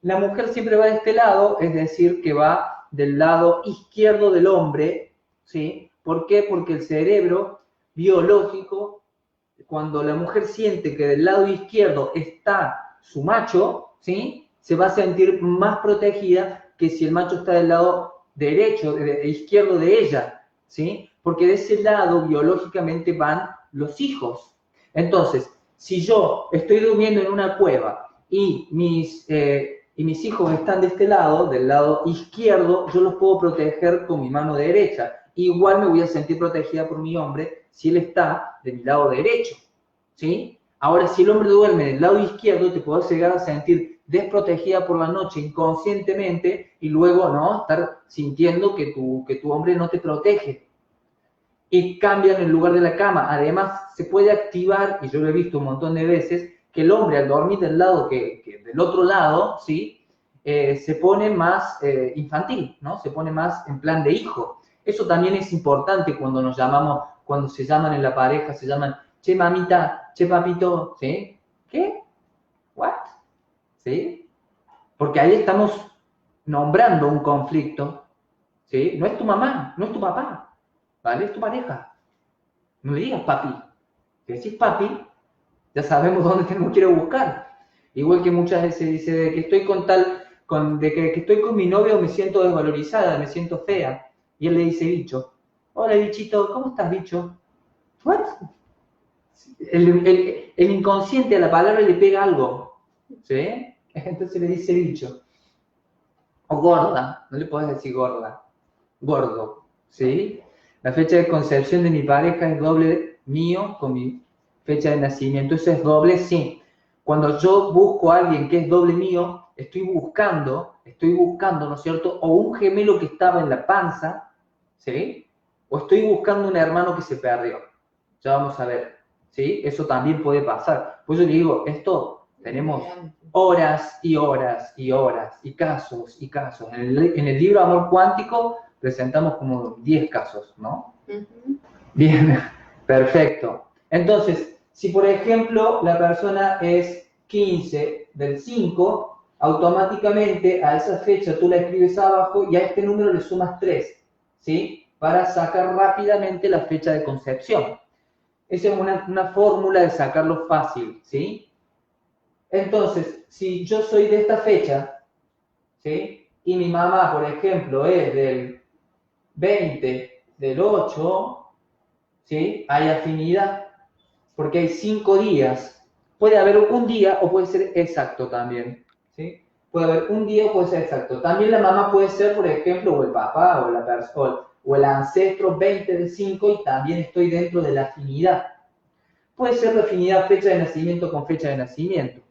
La mujer siempre va de este lado, es decir, que va del lado izquierdo del hombre, ¿sí? ¿Por qué? Porque el cerebro biológico, cuando la mujer siente que del lado izquierdo está su macho, ¿sí? Se va a sentir más protegida que si el macho está del lado derecho, izquierdo de ella, ¿sí? Porque de ese lado biológicamente van los hijos. Entonces, si yo estoy durmiendo en una cueva y mis hijos están de este lado, del lado izquierdo, yo los puedo proteger con mi mano derecha. Igual me voy a sentir protegida por mi hombre si él está de mi lado derecho, ¿sí? Ahora, si el hombre duerme del lado izquierdo, te puedes llegar a sentir desprotegida por la noche inconscientemente y luego, ¿no?, estar sintiendo que tu hombre no te protege. Y cambian el lugar de la cama. Además, se puede activar, y yo lo he visto un montón de veces, que el hombre al dormir del lado que del otro lado, ¿sí? Se pone más infantil, ¿no? Se pone más en plan de hijo. Eso también es importante cuando nos llamamos, cuando se llaman en la pareja, se llaman, che mamita, che papito, ¿sí? ¿Qué? ¿What? ¿Sí? Porque ahí estamos nombrando un conflicto, ¿sí? No es tu mamá, no es tu papá, ¿vale? Es tu pareja. No le digas papi. Si decís papi, ya sabemos dónde tenemos que ir a buscar. Igual que muchas veces dice de que estoy de que estoy con mi novio me siento desvalorizada, me siento fea. Y él le dice bicho. Hola bichito, ¿cómo estás bicho? ¿What? El inconsciente a la palabra le pega algo, ¿sí? Entonces le dice bicho. O gorda, no le puedes decir gorda, gordo, ¿sí? La fecha de concepción de mi pareja es doble mío con mi fecha de nacimiento. ¿Eso es doble? Sí. Cuando yo busco a alguien que es doble mío, estoy buscando, ¿no es cierto? O un gemelo que estaba en la panza, ¿sí? O estoy buscando un hermano que se perdió. Ya vamos a ver, ¿sí? Eso también puede pasar. Por eso le digo, esto tenemos horas y horas y horas y casos y casos. En el libro Amor Cuántico presentamos como 10 casos, ¿no? Bien, perfecto. Entonces, si por ejemplo la persona es 15 del 5, automáticamente a esa fecha tú la escribes abajo y a este número le sumas 3, ¿sí? Para sacar rápidamente la fecha de concepción. Esa es una fórmula de sacarlo fácil, ¿sí? Entonces, si yo soy de esta fecha, ¿sí? Y mi mamá, por ejemplo, es del 20 del 8, ¿sí? Hay afinidad, porque hay 5 días. Puede haber un día o puede ser exacto también, ¿sí? Puede haber un día o puede ser exacto. También la mamá puede ser, por ejemplo, o el papá o la persona o el ancestro 20 del 5 y también estoy dentro de la afinidad. Puede ser la afinidad fecha de nacimiento con fecha de nacimiento.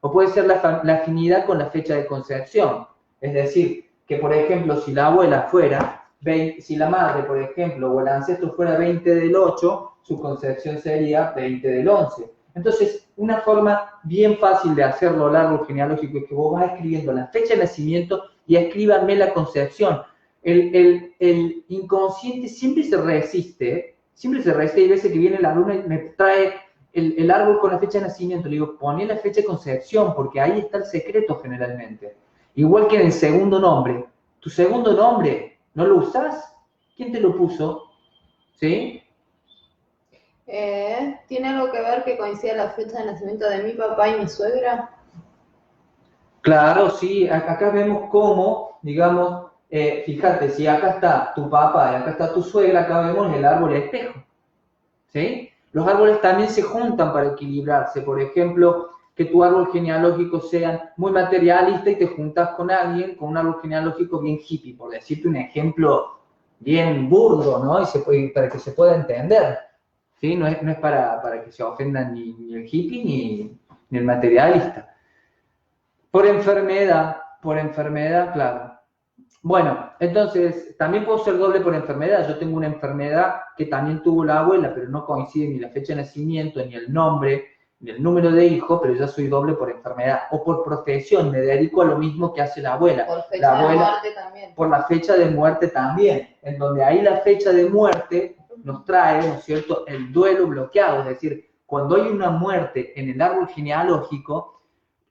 O puede ser la afinidad con la fecha de concepción. Es decir, que por ejemplo, si la abuela fuera, si la madre, por ejemplo, o el ancestro fuera 20 del 8, su concepción sería 20 del 11. Entonces, una forma bien fácil de hacerlo largo genealógico es que vos vas escribiendo la fecha de nacimiento y escríbanme la concepción. El inconsciente siempre se resiste, hay veces que viene la luna y me trae el árbol con la fecha de nacimiento, le digo, poné la fecha de concepción, porque ahí está el secreto generalmente. Igual que en el segundo nombre. Tu segundo nombre, ¿no lo usás? ¿Quién te lo puso? ¿Sí? ¿Tiene algo que ver que coincida la fecha de nacimiento de mi papá y mi suegra? Claro, sí. Acá vemos cómo, digamos, fíjate, si acá está tu papá y acá está tu suegra, acá vemos el árbol espejo, ¿sí? Los árboles también se juntan para equilibrarse. Por ejemplo, que tu árbol genealógico sea muy materialista y te juntas con alguien con un árbol genealógico bien hippie, por decirte un ejemplo bien burdo, ¿no? Para que se pueda entender, ¿sí? No es para que se ofendan ni el hippie ni el materialista. Por enfermedad, claro. Bueno, entonces, también puedo ser doble por enfermedad. Yo tengo una enfermedad que también tuvo la abuela, pero no coincide ni la fecha de nacimiento, ni el nombre, ni el número de hijo, pero ya soy doble por enfermedad. O por profesión, me dedico a lo mismo que hace la abuela. Por fecha la abuela, de muerte también. Por la fecha de muerte también, en donde ahí la fecha de muerte nos trae, ¿no es cierto?, el duelo bloqueado. Es decir, cuando hay una muerte en el árbol genealógico,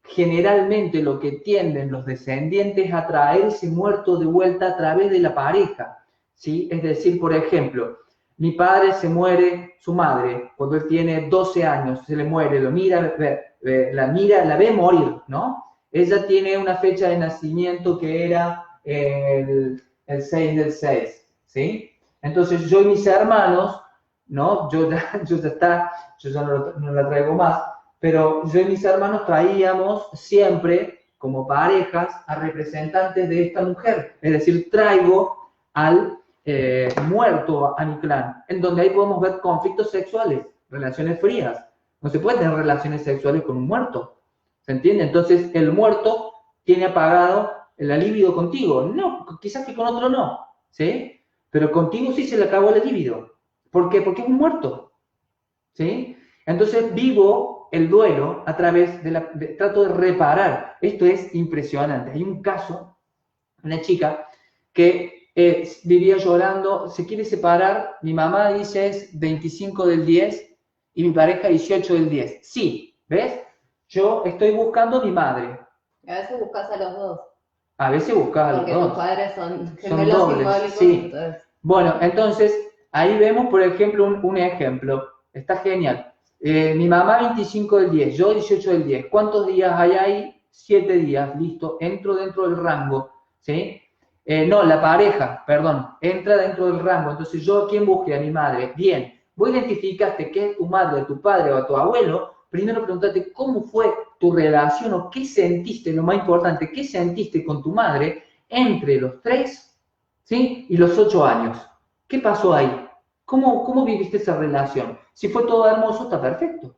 generalmente lo que tienden los descendientes a traer ese muerto de vuelta a través de la pareja, ¿sí? Es decir, por ejemplo, mi padre se muere, su madre, cuando él tiene 12 años, se le muere, lo mira, la ve morir, ¿no? Ella tiene una fecha de nacimiento que era el 6 del 6, ¿sí? Entonces yo y mis hermanos, ¿no? Yo ya no la traigo más, pero yo y mis hermanos traíamos siempre como parejas a representantes de esta mujer, es decir, traigo al muerto a mi clan, en donde ahí podemos ver conflictos sexuales, relaciones frías. No se puede tener relaciones sexuales con un muerto, ¿se entiende? Entonces el muerto tiene apagado el libido contigo, no, quizás que con otro no, ¿sí? Pero contigo sí se le acabó el libido. ¿Por qué? Porque es un muerto, ¿sí? Entonces vivo el duelo a través trato de reparar. Esto es impresionante. Hay un caso, una chica que vivía llorando, se quiere separar, mi mamá dice es 25 del 10 y mi pareja 18 del 10. Sí, ¿ves? Yo estoy buscando a mi madre. A veces buscas a los dos. A veces buscas a los Porque dos. tus padres son Son gemelos dobles, simbólicos. sí. Entonces... Bueno, entonces ahí vemos, por ejemplo, un ejemplo. Está genial. Mi mamá 25 del 10, yo 18 del 10. ¿Cuántos días hay ahí? 7 días, listo. Entro dentro del rango, ¿sí? No, la pareja, perdón, entra dentro del rango. Entonces, ¿yo a quién busqué? A mi madre. Bien, vos identificaste que es tu madre, tu padre o a tu abuelo. Primero preguntate cómo fue tu relación o qué sentiste, lo más importante, qué sentiste con tu madre entre los 3, ¿sí?, y los 8 años. ¿Qué pasó ahí? ¿Cómo viviste esa relación? Si fue todo hermoso, está perfecto.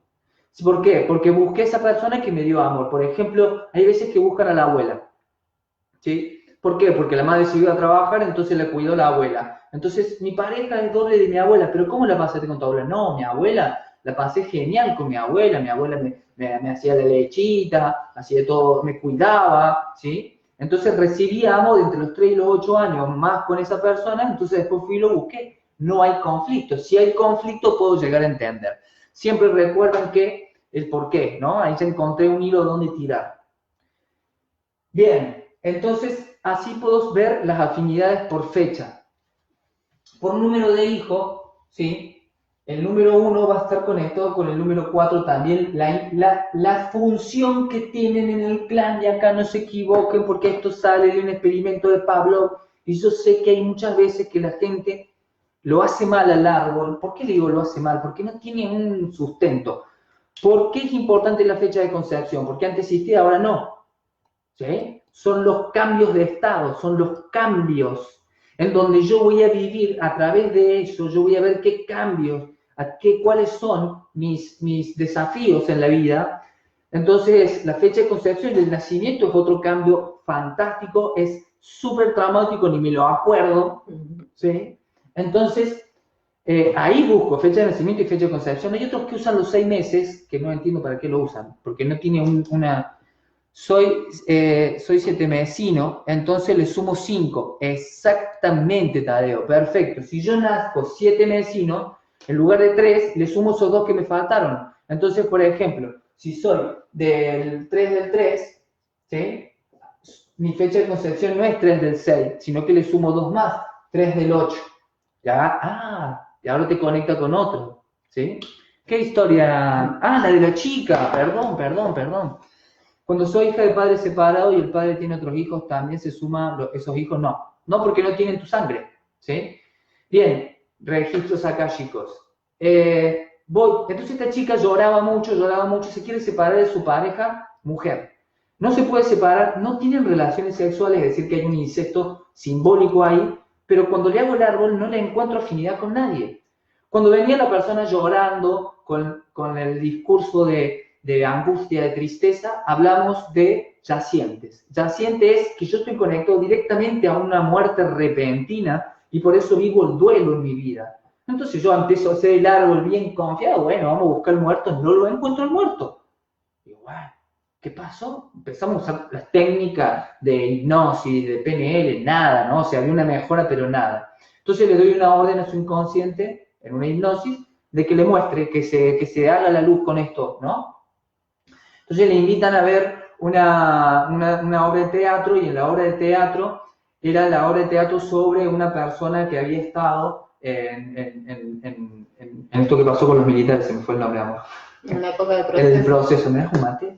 ¿Por qué? Porque busqué a esa persona que me dio amor. Por ejemplo, hay veces que buscan a la abuela, ¿sí? ¿Por qué? Porque la madre se iba a trabajar, entonces le cuidó la abuela. Entonces, mi pareja es doble de mi abuela, pero ¿cómo la pasaste con tu abuela? No, mi abuela, la pasé genial con mi abuela me hacía la lechita, hacía todo, me cuidaba, ¿sí? Entonces recibí amor entre los 3 y los 8 años más con esa persona, entonces después fui y lo busqué. No hay conflicto. Si hay conflicto, puedo llegar a entender. Siempre recuerden que el por qué, ¿no? Ahí ya encontré un hilo donde tirar. Bien, entonces así puedo ver las afinidades por fecha. Por número de hijo, ¿sí? El número 1 va a estar conectado con el número 4 también. La función que tienen en el clan, y acá no se equivoquen porque esto sale de un experimento de Pavlov, y yo sé que hay muchas veces que la gente lo hace mal al árbol. ¿Por qué le digo lo hace mal? Porque no tiene un sustento. ¿Por qué es importante la fecha de concepción? Porque antes existía, ahora no, ¿sí? Son los cambios de estado, son los cambios en donde yo voy a vivir a través de eso, yo voy a ver qué cambios, cuáles son mis desafíos en la vida. Entonces, la fecha de concepción y el nacimiento es otro cambio fantástico, es súper traumático, ni me lo acuerdo, ¿sí? Entonces, ahí busco fecha de nacimiento y fecha de concepción. Hay otros que usan los 6 meses, que no entiendo para qué lo usan, porque no tiene una... Soy 7 mesino, entonces le sumo 5. Exactamente, Tadeo, perfecto. Si yo nazco 7 mesino, en lugar de 3, le sumo esos 2 que me faltaron. Entonces, por ejemplo, si soy del 3 del 3, ¿sí?, mi fecha de concepción no es 3 del 6, sino que le sumo 2 más, 3 del 8. ¿Ya? Y ahora te conecta con otro, ¿sí? ¿Qué historia? La de la chica, perdón. Cuando soy hija de padre separado y el padre tiene otros hijos, también se suman esos hijos, no. no porque no tienen tu sangre, ¿sí? Bien, registros acá, chicos. Entonces esta chica lloraba mucho, se quiere separar de su pareja, mujer. No se puede separar, no tienen relaciones sexuales, es decir, que hay un incesto simbólico ahí, pero cuando le hago el árbol no le encuentro afinidad con nadie. Cuando venía la persona llorando con el discurso de angustia, de tristeza, hablamos de yacientes. Yaciente es que yo estoy conectado directamente a una muerte repentina y por eso vivo el duelo en mi vida. Entonces yo empiezo a hacer el árbol bien confiado, bueno, vamos a buscar el muerto, no lo encuentro el muerto. Digo, bueno, ¿qué pasó? Empezamos a usar las técnicas de hipnosis, de PNL, nada, ¿no? O sea, había una mejora, pero nada. Entonces le doy una orden a su inconsciente, en una hipnosis, de que le muestre, que se haga la luz con esto, ¿no? Entonces le invitan a ver una obra de teatro, y en la obra de teatro era la obra de teatro sobre una persona que había estado en esto que pasó con los militares, se me fue el nombre, amor. En la época del proceso. En el proceso, ¿me das un mate?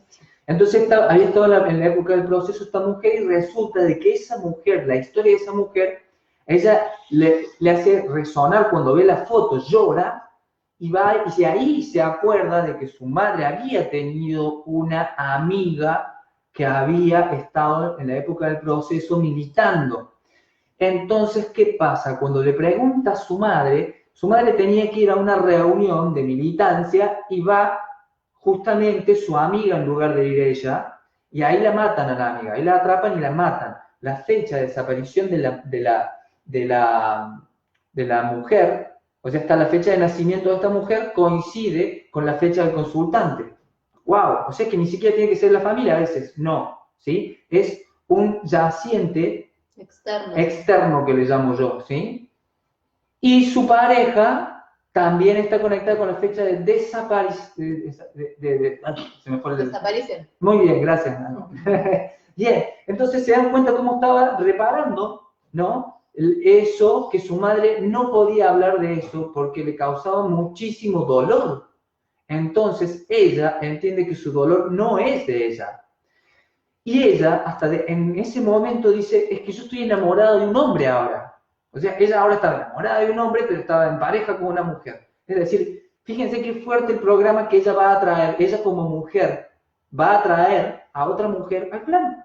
Entonces había estado en la época del proceso esta mujer y resulta de que esa mujer, la historia de esa mujer, ella le hace resonar cuando ve la foto, llora, y va y ahí se acuerda de que su madre había tenido una amiga que había estado en la época del proceso militando. Entonces, ¿qué pasa? Cuando le pregunta a su madre tenía que ir a una reunión de militancia y va justamente su amiga en lugar de ir ella, y ahí la matan a la amiga, ahí la atrapan y la matan. La fecha de desaparición de la mujer, o sea, hasta la fecha de nacimiento de esta mujer coincide con la fecha del consultante. ¡Wow! O sea que ni siquiera tiene que ser la familia a veces, no, ¿sí? Es un yaciente externo que le llamo yo, ¿sí? Y su pareja también está conectada con la fecha de desaparición. Se me fue el Desaparición. Muy bien, gracias. Bien, entonces se dan cuenta cómo estaba reparando, ¿no? Eso, que su madre no podía hablar de eso porque le causaba muchísimo dolor. Entonces ella entiende que su dolor no es de ella. Y ella, en ese momento, dice, es que yo estoy enamorada de un hombre ahora. O sea, ella ahora estaba enamorada de un hombre, pero estaba en pareja con una mujer. Es decir, fíjense qué fuerte el programa que ella va a traer. Ella como mujer va a traer a otra mujer al plan.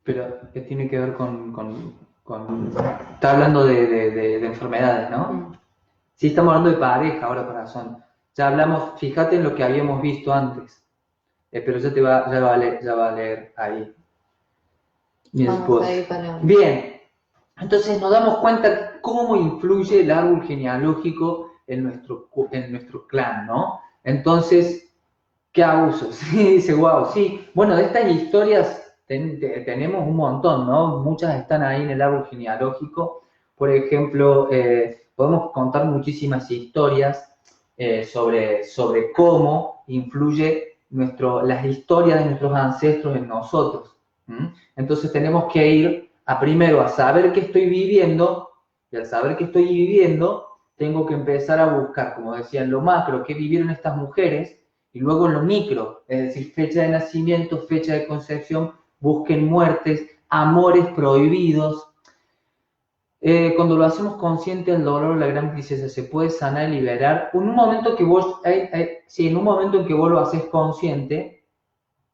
Pero que tiene que ver con está hablando de enfermedades, ¿no? Sí, estamos hablando de pareja ahora, corazón. Ya hablamos, fíjate en lo que habíamos visto antes. Pero ya va a leer ahí. Mi esposa. Bien, entonces nos damos cuenta cómo influye el árbol genealógico en nuestro clan, ¿no? Entonces, qué abusos. Sí, dice, wow, sí. Bueno, de estas historias tenemos un montón, ¿no? Muchas están ahí en el árbol genealógico. Por ejemplo, podemos contar muchísimas historias sobre cómo influye las historias de nuestros ancestros en nosotros. Entonces tenemos que ir primero a saber qué estoy viviendo, y al saber qué estoy viviendo, tengo que empezar a buscar, como decía, en lo macro, qué vivieron estas mujeres, y luego en lo micro, es decir, fecha de nacimiento, fecha de concepción, busquen muertes, amores prohibidos. Cuando lo hacemos consciente del dolor, la gran tristeza se puede sanar y liberar. En un momento que vos lo haces consciente,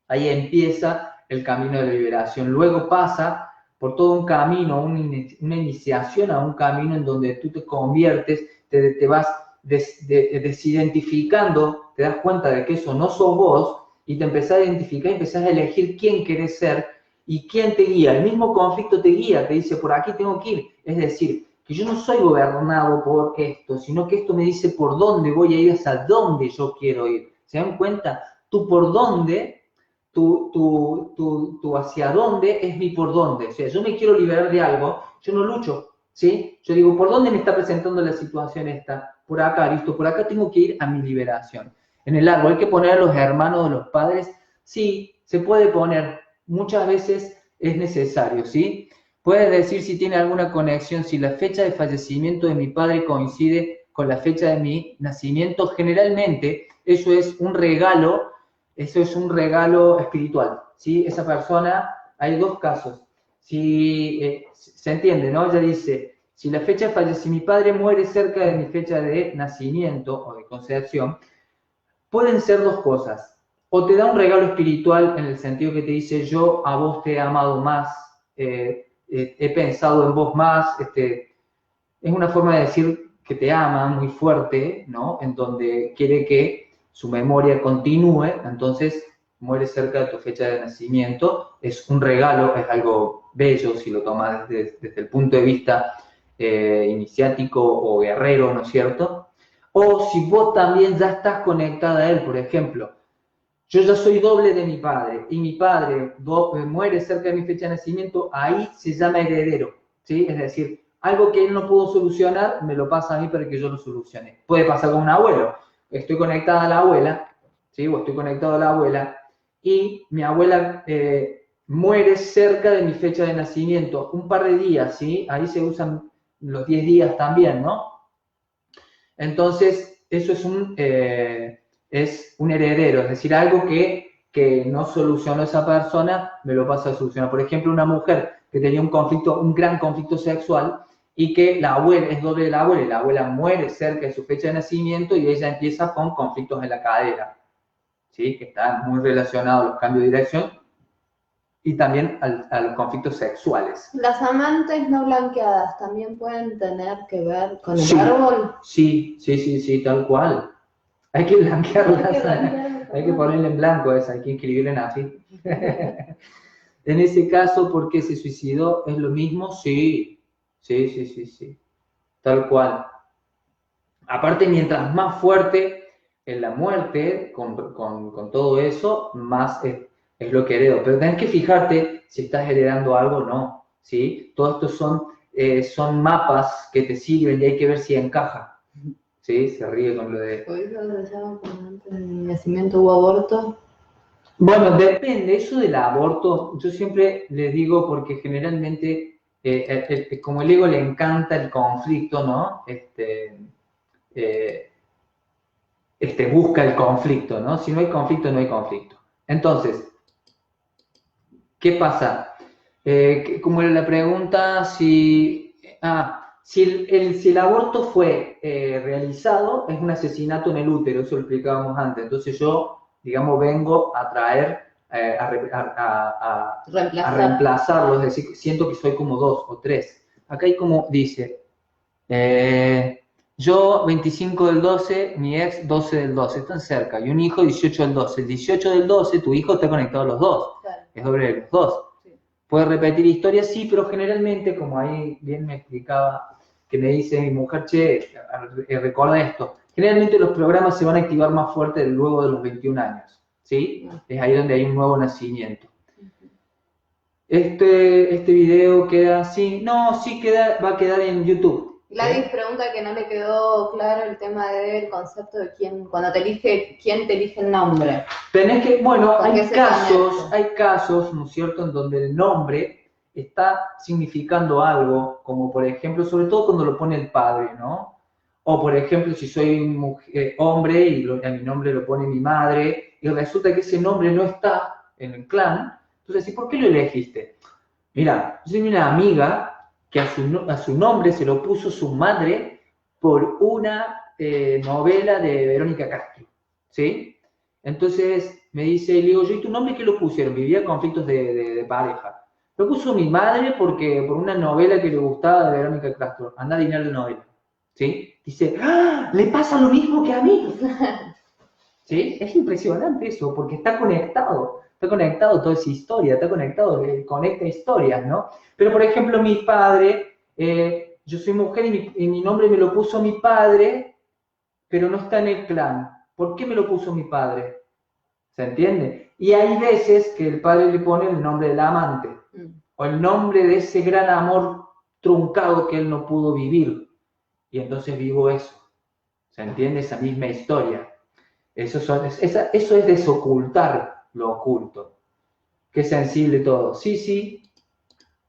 ahí empieza el camino de la liberación. Luego pasa por todo un camino, una iniciación a un camino en donde tú te conviertes, te vas desidentificando, te das cuenta de que eso no sos vos, y te empezás a identificar y empezás a elegir quién querés ser y quién te guía. El mismo conflicto te guía, te dice, por aquí tengo que ir. Es decir, que yo no soy gobernado por esto, sino que esto me dice por dónde voy a ir, hacia dónde yo quiero ir. ¿Se dan cuenta? Tú por dónde, tú hacia dónde es mi por dónde. O sea, yo me quiero liberar de algo, yo no lucho, ¿sí? Yo digo, ¿por dónde me está presentando la situación esta? Por acá, listo, por acá tengo que ir a mi liberación. En el árbol, ¿hay que poner a los hermanos de los padres? Sí, se puede poner. Muchas veces es necesario, ¿sí? Puedes decir si tiene alguna conexión, si la fecha de fallecimiento de mi padre coincide con la fecha de mi nacimiento. Generalmente, eso es un regalo Eso es un regalo espiritual, ¿sí? Esa persona, hay dos casos. Si se entiende, ¿no? Ella dice, si la fecha de fallecimiento, si mi padre muere cerca de mi fecha de nacimiento o de concepción, pueden ser dos cosas. O te da un regalo espiritual en el sentido que te dice, yo a vos te he amado más, he pensado en vos más, es una forma de decir que te ama muy fuerte, ¿no? En donde quiere que su memoria continúe, entonces muere cerca de tu fecha de nacimiento, es un regalo, es algo bello si lo tomas desde el punto de vista iniciático o guerrero, ¿no es cierto? O si vos también ya estás conectada a él, por ejemplo, yo ya soy doble de mi padre y mi padre muere cerca de mi fecha de nacimiento, ahí se llama heredero, ¿sí? Es decir, algo que él no pudo solucionar, me lo pasa a mí para que yo lo solucione. Puede pasar con un abuelo. Estoy conectada a la abuela, ¿sí? O estoy conectado a la abuela y mi abuela muere cerca de mi fecha de nacimiento, un par de días, ¿sí? Ahí se usan los 10 días también, ¿no? Entonces, eso es un heredero, es decir, algo que no solucionó esa persona, me lo pasa a solucionar. Por ejemplo, una mujer que tenía un gran conflicto sexual y que la abuela es doble de la abuela y la abuela muere cerca de su fecha de nacimiento y ella empieza con conflictos en la cadera, ¿sí? Que están muy relacionados a los cambios de dirección y también a los conflictos sexuales. Las amantes no blanqueadas también pueden tener que ver con el Sí, árbol. sí, tal cual. Hay que blanquearlas, hay que ponerle en blanco esa, hay que escribirle en así. En ese caso, ¿por qué se suicidó? ¿Es lo mismo? Sí, tal cual. Aparte, mientras más fuerte es la muerte, con todo eso, más es lo que heredo. Pero tenés que fijarte si estás heredando algo o no, ¿sí? Todo esto son mapas que te sirven y hay que ver si encaja, ¿sí? Se ríe con lo de... ¿Por eso se llama cuando antes del nacimiento hubo aborto? Bueno, depende, eso del aborto, yo siempre les digo porque generalmente, como el ego le encanta el conflicto, ¿no? Eh, busca el conflicto, ¿no? Si no hay conflicto, no hay conflicto. Entonces, ¿qué pasa? Como era la pregunta, si el aborto fue realizado, es un asesinato en el útero, eso lo explicábamos antes. Entonces yo, digamos, vengo a traer, a reemplazarlo, es decir, siento que soy como 2 o 3. Acá hay como, dice, yo 25 del 12, mi ex 12 del 12, están cerca, y un hijo 18 del 12. El 18 del 12, tu hijo está conectado a los dos, claro. Es doble de los dos. Puede repetir historias, sí, pero generalmente, como ahí bien me explicaba, que me dice mi mujer, che, recuerda esto, generalmente los programas se van a activar más fuerte luego de los 21 años, ¿sí? Es ahí donde hay un nuevo nacimiento. Este video queda así, no, sí va a quedar en YouTube. Gladys pregunta que no le quedó claro el tema del concepto de quién te elige el nombre. Tenés que, bueno, hay casos, ¿no es cierto?, en donde el nombre está significando algo, como por ejemplo, sobre todo cuando lo pone el padre, ¿no? O por ejemplo, si soy hombre y a mi nombre lo pone mi madre, y resulta que ese nombre no está en el clan, entonces, ¿y por qué lo elegiste? Mira, yo tenía una amiga que a su nombre se lo puso su madre por una novela de Verónica Castro, ¿sí? Entonces me dice, le digo, yo, ¿y tu nombre qué lo pusieron? Vivía conflictos de pareja. Lo puso mi madre por una novela que le gustaba de Verónica Castro. Anda a adivinar la novela, ¿sí? Dice, ¡ah! Le pasa lo mismo que a mí. ¿Sí? Es impresionante eso, porque está conectado toda esa historia, está conectado, conecta historias, ¿no? Pero, por ejemplo, mi padre, yo soy mujer y mi nombre me lo puso mi padre, pero no está en el clan. ¿Por qué me lo puso mi padre? ¿Se entiende? Y hay veces que el padre le pone el nombre del amante, o el nombre de ese gran amor truncado que él no pudo vivir. Y entonces vivo eso. ¿Se entiende? Esa misma historia. Eso es desocultar lo oculto. Qué sensible todo. Sí,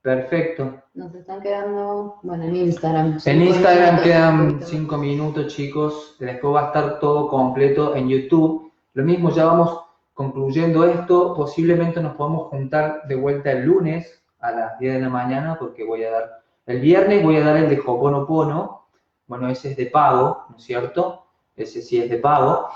perfecto. Nos están quedando, bueno, en Instagram. En Instagram quedan 5 minutos, chicos. Después va a estar todo completo en YouTube. Lo mismo, ya vamos concluyendo esto, posiblemente nos podamos juntar de vuelta el lunes a las 10 de la mañana, porque el viernes voy a dar el de Ho'oponopono. Bueno, ese es de pago, ¿no es cierto? Ese sí es de pago.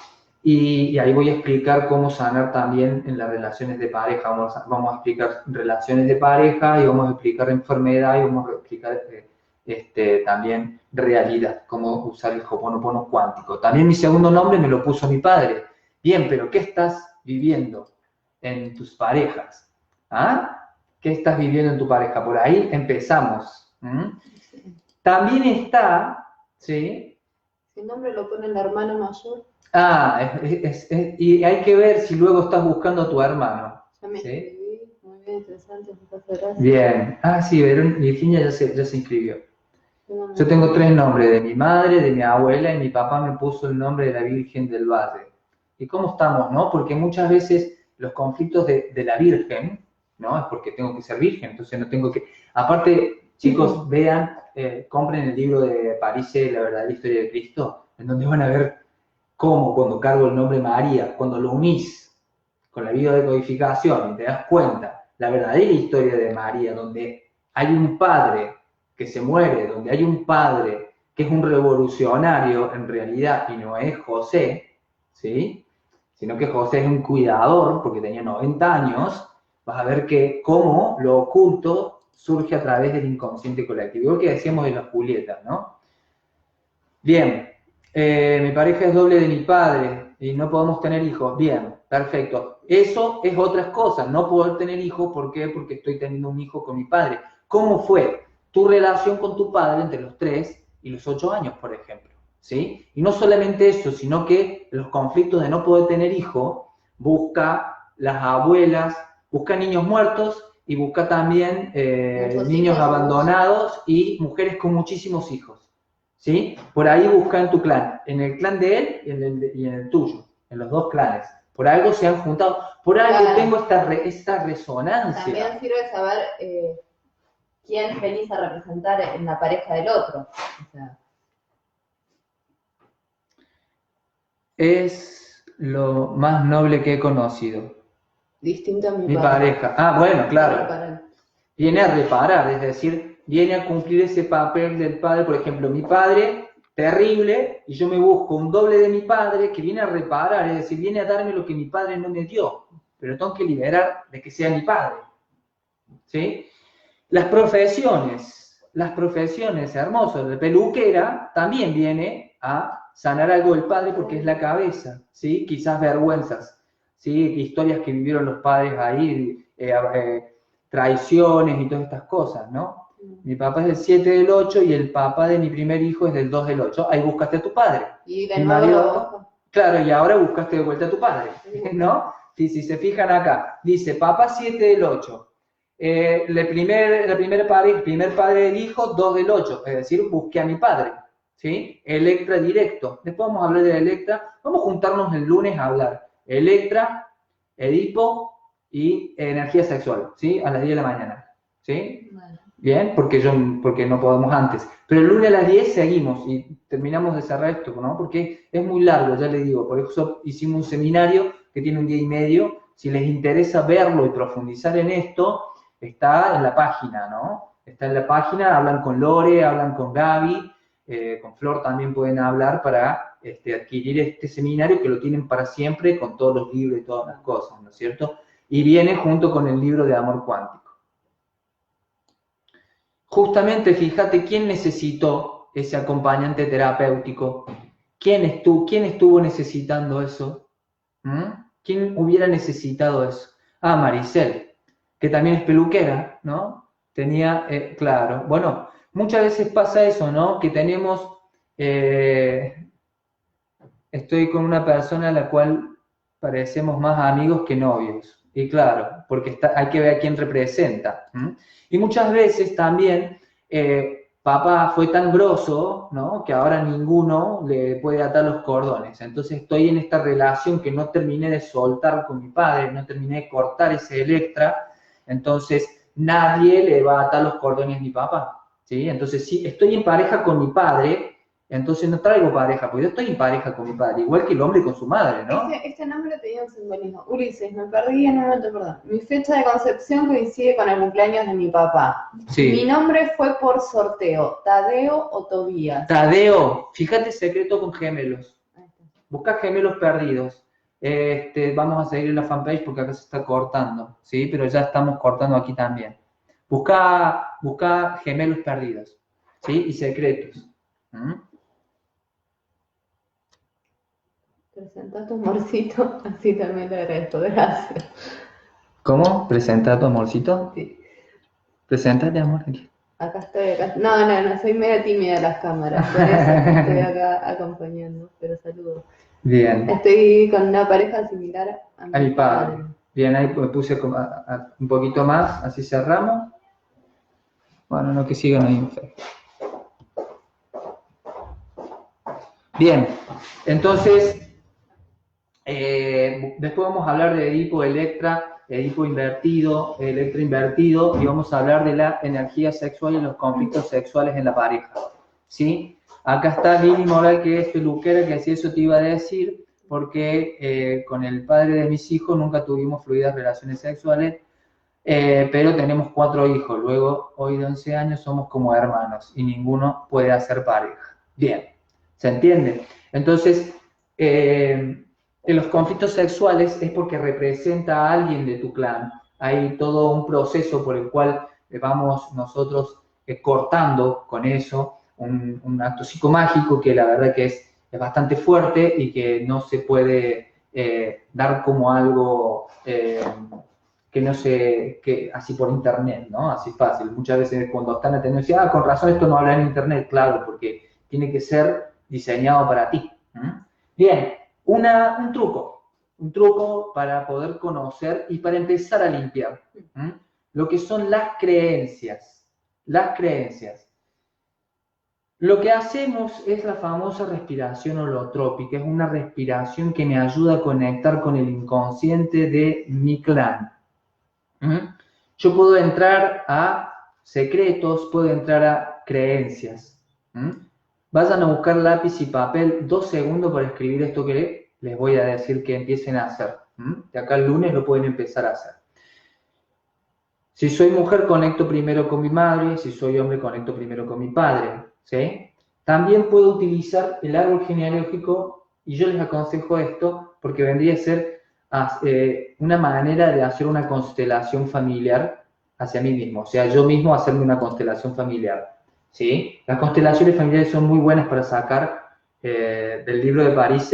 Y ahí voy a explicar cómo sanar también en las relaciones de pareja. Vamos a explicar relaciones de pareja y vamos a explicar enfermedad y vamos a explicar también realidad, cómo usar el Ho'oponopono cuántico. También mi segundo nombre me lo puso mi padre. Bien, pero ¿qué estás viviendo en tus parejas? ¿Ah? ¿Qué estás viviendo en tu pareja? Por ahí empezamos. También está, ¿sí? Si el nombre lo pone el hermano mayor. Y hay que ver si luego estás buscando a tu hermano. Ya me ¿sí? inscribí, muy bien, interesante, muchas gracias. Bien. Sí, Virginia ya se inscribió. Yo tengo 3 nombres, de mi madre, de mi abuela, y mi papá me puso el nombre de la Virgen del Valle. ¿Y cómo estamos, no? Porque muchas veces los conflictos de la Virgen, ¿no? Es porque tengo que ser virgen, entonces no tengo que... Aparte, chicos, vean, compren el libro de Parise, La verdadera historia de Cristo, en donde van a ver cómo cuando cargo el nombre María, cuando lo unís con la biodecodificación y te das cuenta, la verdadera historia de María, donde hay un padre que se muere, donde hay un padre que es un revolucionario en realidad y no es José, ¿sí? Sino que José es un cuidador porque tenía 90 años, vas a ver que cómo lo oculto surge a través del inconsciente colectivo. Igual que decíamos de las Julietas, ¿no? Bien, mi pareja es doble de mi padre y no podemos tener hijos. Bien, perfecto. Eso es otras cosas, no poder tener hijos, ¿por qué? Porque estoy teniendo un hijo con mi padre. ¿Cómo fue tu relación con tu padre entre los 3 y los 8 años, por ejemplo? ¿Sí? Y no solamente eso, sino que los conflictos de no poder tener hijos, busca las abuelas, busca niños muertos y busca también niños abandonados y mujeres con muchísimos hijos. ¿Sí? Por ahí busca en tu clan, en el clan de él y en el tuyo, en los 2 clanes. Por algo se han juntado, por algo claro. Tengo esta resonancia. También sirve saber quién venís a representar en la pareja del otro. O sea. Es lo más noble que he conocido. Distinto a mi pareja. Bueno, claro. Viene a reparar, es decir, viene a cumplir ese papel del padre. Por ejemplo, mi padre, terrible, y yo me busco un doble de mi padre que viene a reparar, es decir, viene a darme lo que mi padre no me dio, pero tengo que liberar de que sea mi padre. ¿Sí? Las profesiones, hermoso, de peluquera también viene a sanar algo del padre porque es la cabeza, ¿sí? Quizás vergüenzas, ¿sí? Historias que vivieron los padres ahí, traiciones y todas estas cosas, ¿no? Mi papá es del 7 del 8 y el papá de mi primer hijo es del 2 del 8. Ahí buscaste a tu padre. Y de nuevo. Claro, y ahora buscaste de vuelta a tu padre, ¿no? Si se fijan acá, dice papá 7 del 8. El primer padre del hijo, 2 del 8. Es decir, busqué a mi padre, ¿sí? Electra directo. Después vamos a hablar de Electra. Vamos a juntarnos el lunes a hablar. Electra, Edipo y energía sexual, ¿sí? A las 10 de la mañana, ¿sí? Bueno. Bien, porque no podemos antes. Pero el lunes a las 10 seguimos y terminamos de cerrar esto, ¿no? Porque es muy largo, ya les digo. Por eso hicimos un seminario que tiene 1 día y medio. Si les interesa verlo y profundizar en esto, está en la página, ¿no? Está en la página, hablan con Lore, hablan con Gaby, con Flor también pueden hablar para adquirir este seminario que lo tienen para siempre con todos los libros y todas las cosas, ¿no es cierto? Y viene junto con el libro de Amor Cuántico. Justamente, fíjate, ¿quién necesitó ese acompañante terapéutico? ¿Quién estuvo necesitando eso? ¿Quién hubiera necesitado eso? Maricel, que también es peluquera, ¿no? Tenía, claro, bueno, muchas veces pasa eso, ¿no? Que tenemos, estoy con una persona a la cual parecemos más amigos que novios. Y claro, porque hay que ver a quién representa. Y muchas veces también papá fue tan grosso, ¿no? Que ahora ninguno le puede atar los cordones. Entonces estoy en esta relación que no terminé de soltar con mi padre, no terminé de cortar ese Electra. Entonces nadie le va a atar los cordones a mi papá, ¿sí? Entonces sí, estoy en pareja con mi padre, Entonces no traigo pareja, porque yo estoy en pareja con mi padre, igual que el hombre con su madre, ¿no? Este nombre tenía un simbolismo. Ulises, me perdí en un momento, perdón. Mi fecha de concepción coincide con el cumpleaños de mi papá. Sí. Mi nombre fue por sorteo, Tadeo o Tobías. Tadeo, fíjate secreto con gemelos. Busca gemelos perdidos. Vamos a seguir en la fanpage porque acá se está cortando, ¿sí? Pero ya estamos cortando aquí también. Busca gemelos perdidos, ¿sí? Y secretos. ¿Mm? Presenta tu amorcito, así también le agradezco, gracias. ¿Cómo? ¿Presenta a tu amorcito? Sí. Preséntate, amor, aquí. Acá estoy, acá. No, soy media tímida de las cámaras, por eso estoy acá acompañando, pero saludos. Bien. Estoy con una pareja similar A mi padre. Bien, ahí puse un poquito más, así cerramos. Bueno, no, que sigan ahí en fe. Bien, entonces, después vamos a hablar de Edipo, Electra, Edipo invertido, Electra invertido, y vamos a hablar de la energía sexual y los conflictos sexuales en la pareja, ¿sí? Acá está Lili Moral, que es peluquera, que así eso te iba a decir, porque con el padre de mis hijos nunca tuvimos fluidas relaciones sexuales, pero tenemos 4 hijos, luego hoy de 11 años somos como hermanos y ninguno puede hacer pareja. Bien, ¿se entiende? Entonces, en los conflictos sexuales es porque representa a alguien de tu clan. Hay todo un proceso por el cual vamos nosotros cortando con eso, un acto psicomágico que la verdad que es bastante fuerte y que no se puede dar como algo que no sé, que así por internet, ¿no? Así fácil. Muchas veces cuando están atendiendo, dicen, con razón esto no habla en internet, claro, porque tiene que ser diseñado para ti. Bien, un truco para poder conocer y para empezar a limpiar lo que son las creencias. Las creencias. Lo que hacemos es la famosa respiración holotrópica, es una respiración que me ayuda a conectar con el inconsciente de mi clan. Yo puedo entrar a secretos, puedo entrar a creencias. Vayan a buscar lápiz y papel 2 segundos para escribir esto que les voy a decir que empiecen a hacer. De acá al lunes lo pueden empezar a hacer. Si soy mujer, conecto primero con mi madre. Si soy hombre, conecto primero con mi padre. ¿Sí? También puedo utilizar el árbol genealógico, y yo les aconsejo esto porque vendría a ser una manera de hacer una constelación familiar hacia mí mismo. O sea, yo mismo hacerme una constelación familiar. ¿Sí? Las constelaciones familiares son muy buenas para sacar del libro de París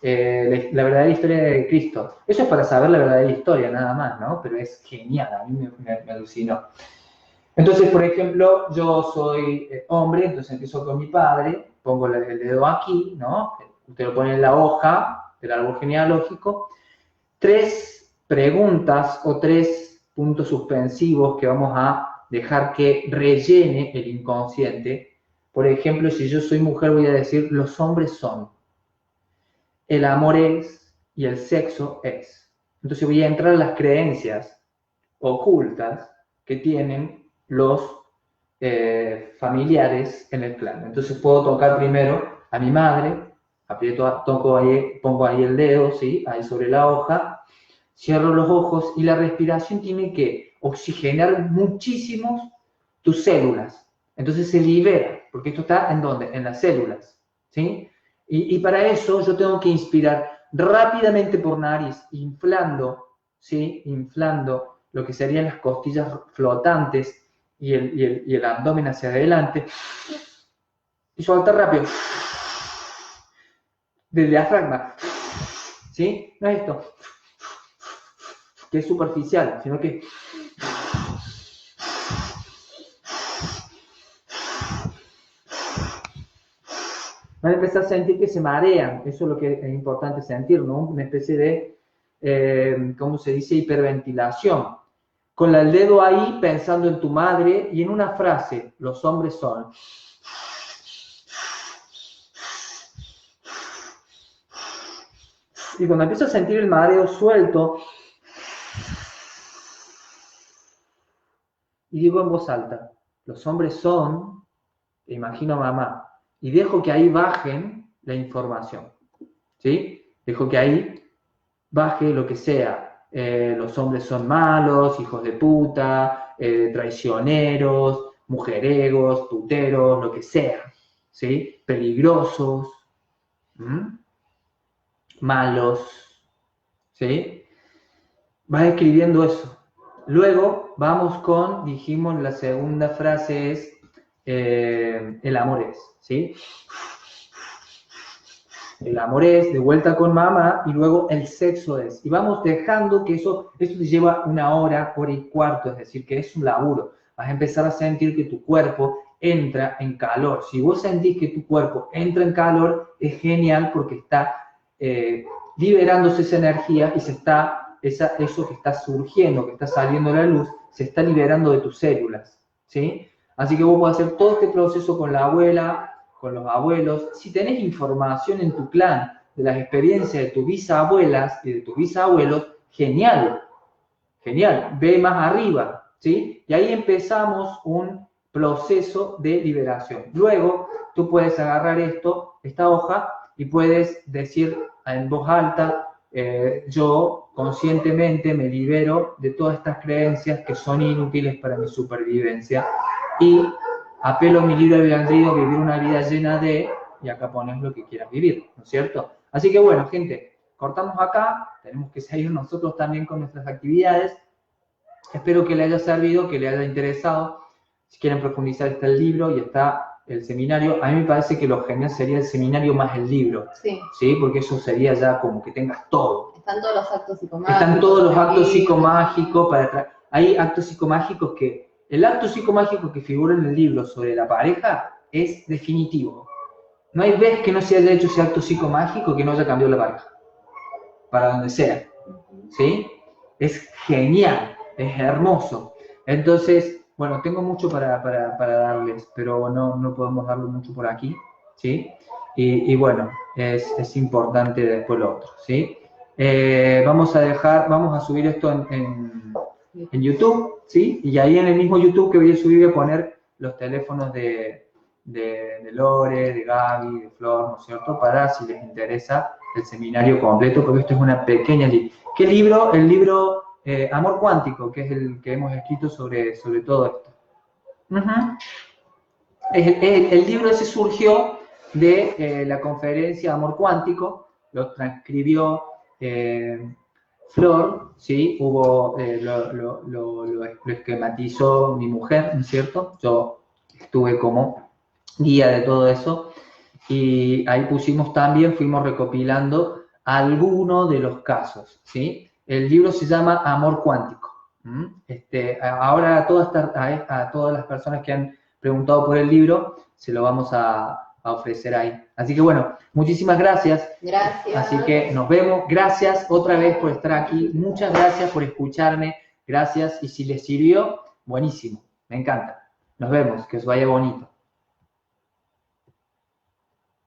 la verdadera historia de Cristo. Eso es para saber la verdadera historia, nada más, ¿no? Pero es genial, a mí me alucinó. Entonces, por ejemplo, yo soy hombre, entonces empiezo con mi padre, pongo el dedo aquí, ¿no? Usted lo pone en la hoja del árbol genealógico. 3 preguntas o 3 puntos suspensivos que vamos a dejar que rellene el inconsciente. Por ejemplo, si yo soy mujer, voy a decir, los hombres son. El amor es y el sexo es. Entonces voy a entrar a las creencias ocultas que tienen los familiares en el clan. Entonces puedo tocar primero a mi madre, pongo ahí el dedo, ¿sí? Ahí sobre la hoja, cierro los ojos y la respiración tiene que oxigenar muchísimo tus células. Entonces se libera, porque esto está ¿en dónde? En las células, ¿sí? Y para eso yo tengo que inspirar rápidamente por nariz, inflando, ¿sí? Inflando lo que serían las costillas flotantes y el abdomen hacia adelante. Y soltar rápido. Del diafragma. ¿Sí? No es esto, que es superficial, sino que van a empezar a sentir que se marean. Eso es lo que es importante sentir, ¿no? Una especie de, ¿cómo se dice? Hiperventilación. Con el dedo ahí pensando en tu madre y en una frase, los hombres son. Y cuando empiezo a sentir el mareo suelto, y digo en voz alta, los hombres son, imagino a mamá, y dejo que ahí bajen la información, ¿sí? Dejo que ahí baje lo que sea. Los hombres son malos, hijos de puta, traicioneros, mujeregos, puteros, lo que sea, ¿sí? Peligrosos, malos, ¿sí? Vas escribiendo eso. Luego vamos con, dijimos, la segunda frase es el amor es, ¿sí? El amor es, de vuelta con mamá, y luego el sexo es. Y vamos dejando que esto te lleva 1 hora, hora y cuarto, es decir, que es un laburo. Vas a empezar a sentir que tu cuerpo entra en calor. Si vos sentís que tu cuerpo entra en calor, es genial porque está liberándose esa energía y eso que está surgiendo, que está saliendo a la luz, se está liberando de tus células, ¿sí? Así que vos podés hacer todo este proceso con la abuela, con los abuelos. Si tenés información en tu clan de las experiencias de tus bisabuelas y de tus bisabuelos, genial, genial, ve más arriba, ¿sí? Y ahí empezamos un proceso de liberación. Luego, tú puedes agarrar esta hoja, y puedes decir en voz alta, yo conscientemente me libero de todas estas creencias que son inútiles para mi supervivencia y apelo a mi libre albedrío, vivir una vida llena de, y acá pones lo que quieras vivir, ¿no es cierto? Así que bueno, gente, cortamos acá, tenemos que seguir nosotros también con nuestras actividades. Espero que le haya servido, que le haya interesado. Si quieren profundizar, está el libro y está el seminario. A mí me parece que lo genial sería el seminario más el libro. Sí. ¿Sí? Porque eso sería ya como que tengas todo. Están todos los actos psicomágicos. Están todos los actos psicomágicos. Hay actos psicomágicos que... El acto psicomágico que figura en el libro sobre la pareja es definitivo. No hay vez que no se haya hecho ese acto psicomágico que no haya cambiado la pareja. Para donde sea. ¿Sí? Es genial. Es hermoso. Entonces... Bueno, tengo mucho para darles, pero no podemos darlo mucho por aquí, ¿sí? Y bueno, es importante después lo otro, ¿sí? Vamos a subir esto en YouTube, ¿sí? Y ahí en el mismo YouTube que voy a subir voy a poner los teléfonos de Lore, de Gaby, de Flor, ¿no es cierto? Para si les interesa el seminario completo, porque esto es una pequeña libro. ¿Qué libro? El libro... Amor Cuántico, que es el que hemos escrito sobre todo esto. El libro ese surgió de la conferencia Amor Cuántico, lo transcribió Flor, ¿sí? Lo esquematizó mi mujer, ¿no es cierto? Yo estuve como guía de todo eso, y ahí fuimos recopilando algunos de los casos, ¿sí? El libro se llama Amor Cuántico. Ahora a todas las personas que han preguntado por el libro, se lo vamos a ofrecer ahí. Así que bueno, muchísimas gracias. Gracias. Así que nos vemos. Gracias otra vez por estar aquí. Muchas gracias por escucharme. Gracias. Y si les sirvió, buenísimo. Me encanta. Nos vemos. Que os vaya bonito.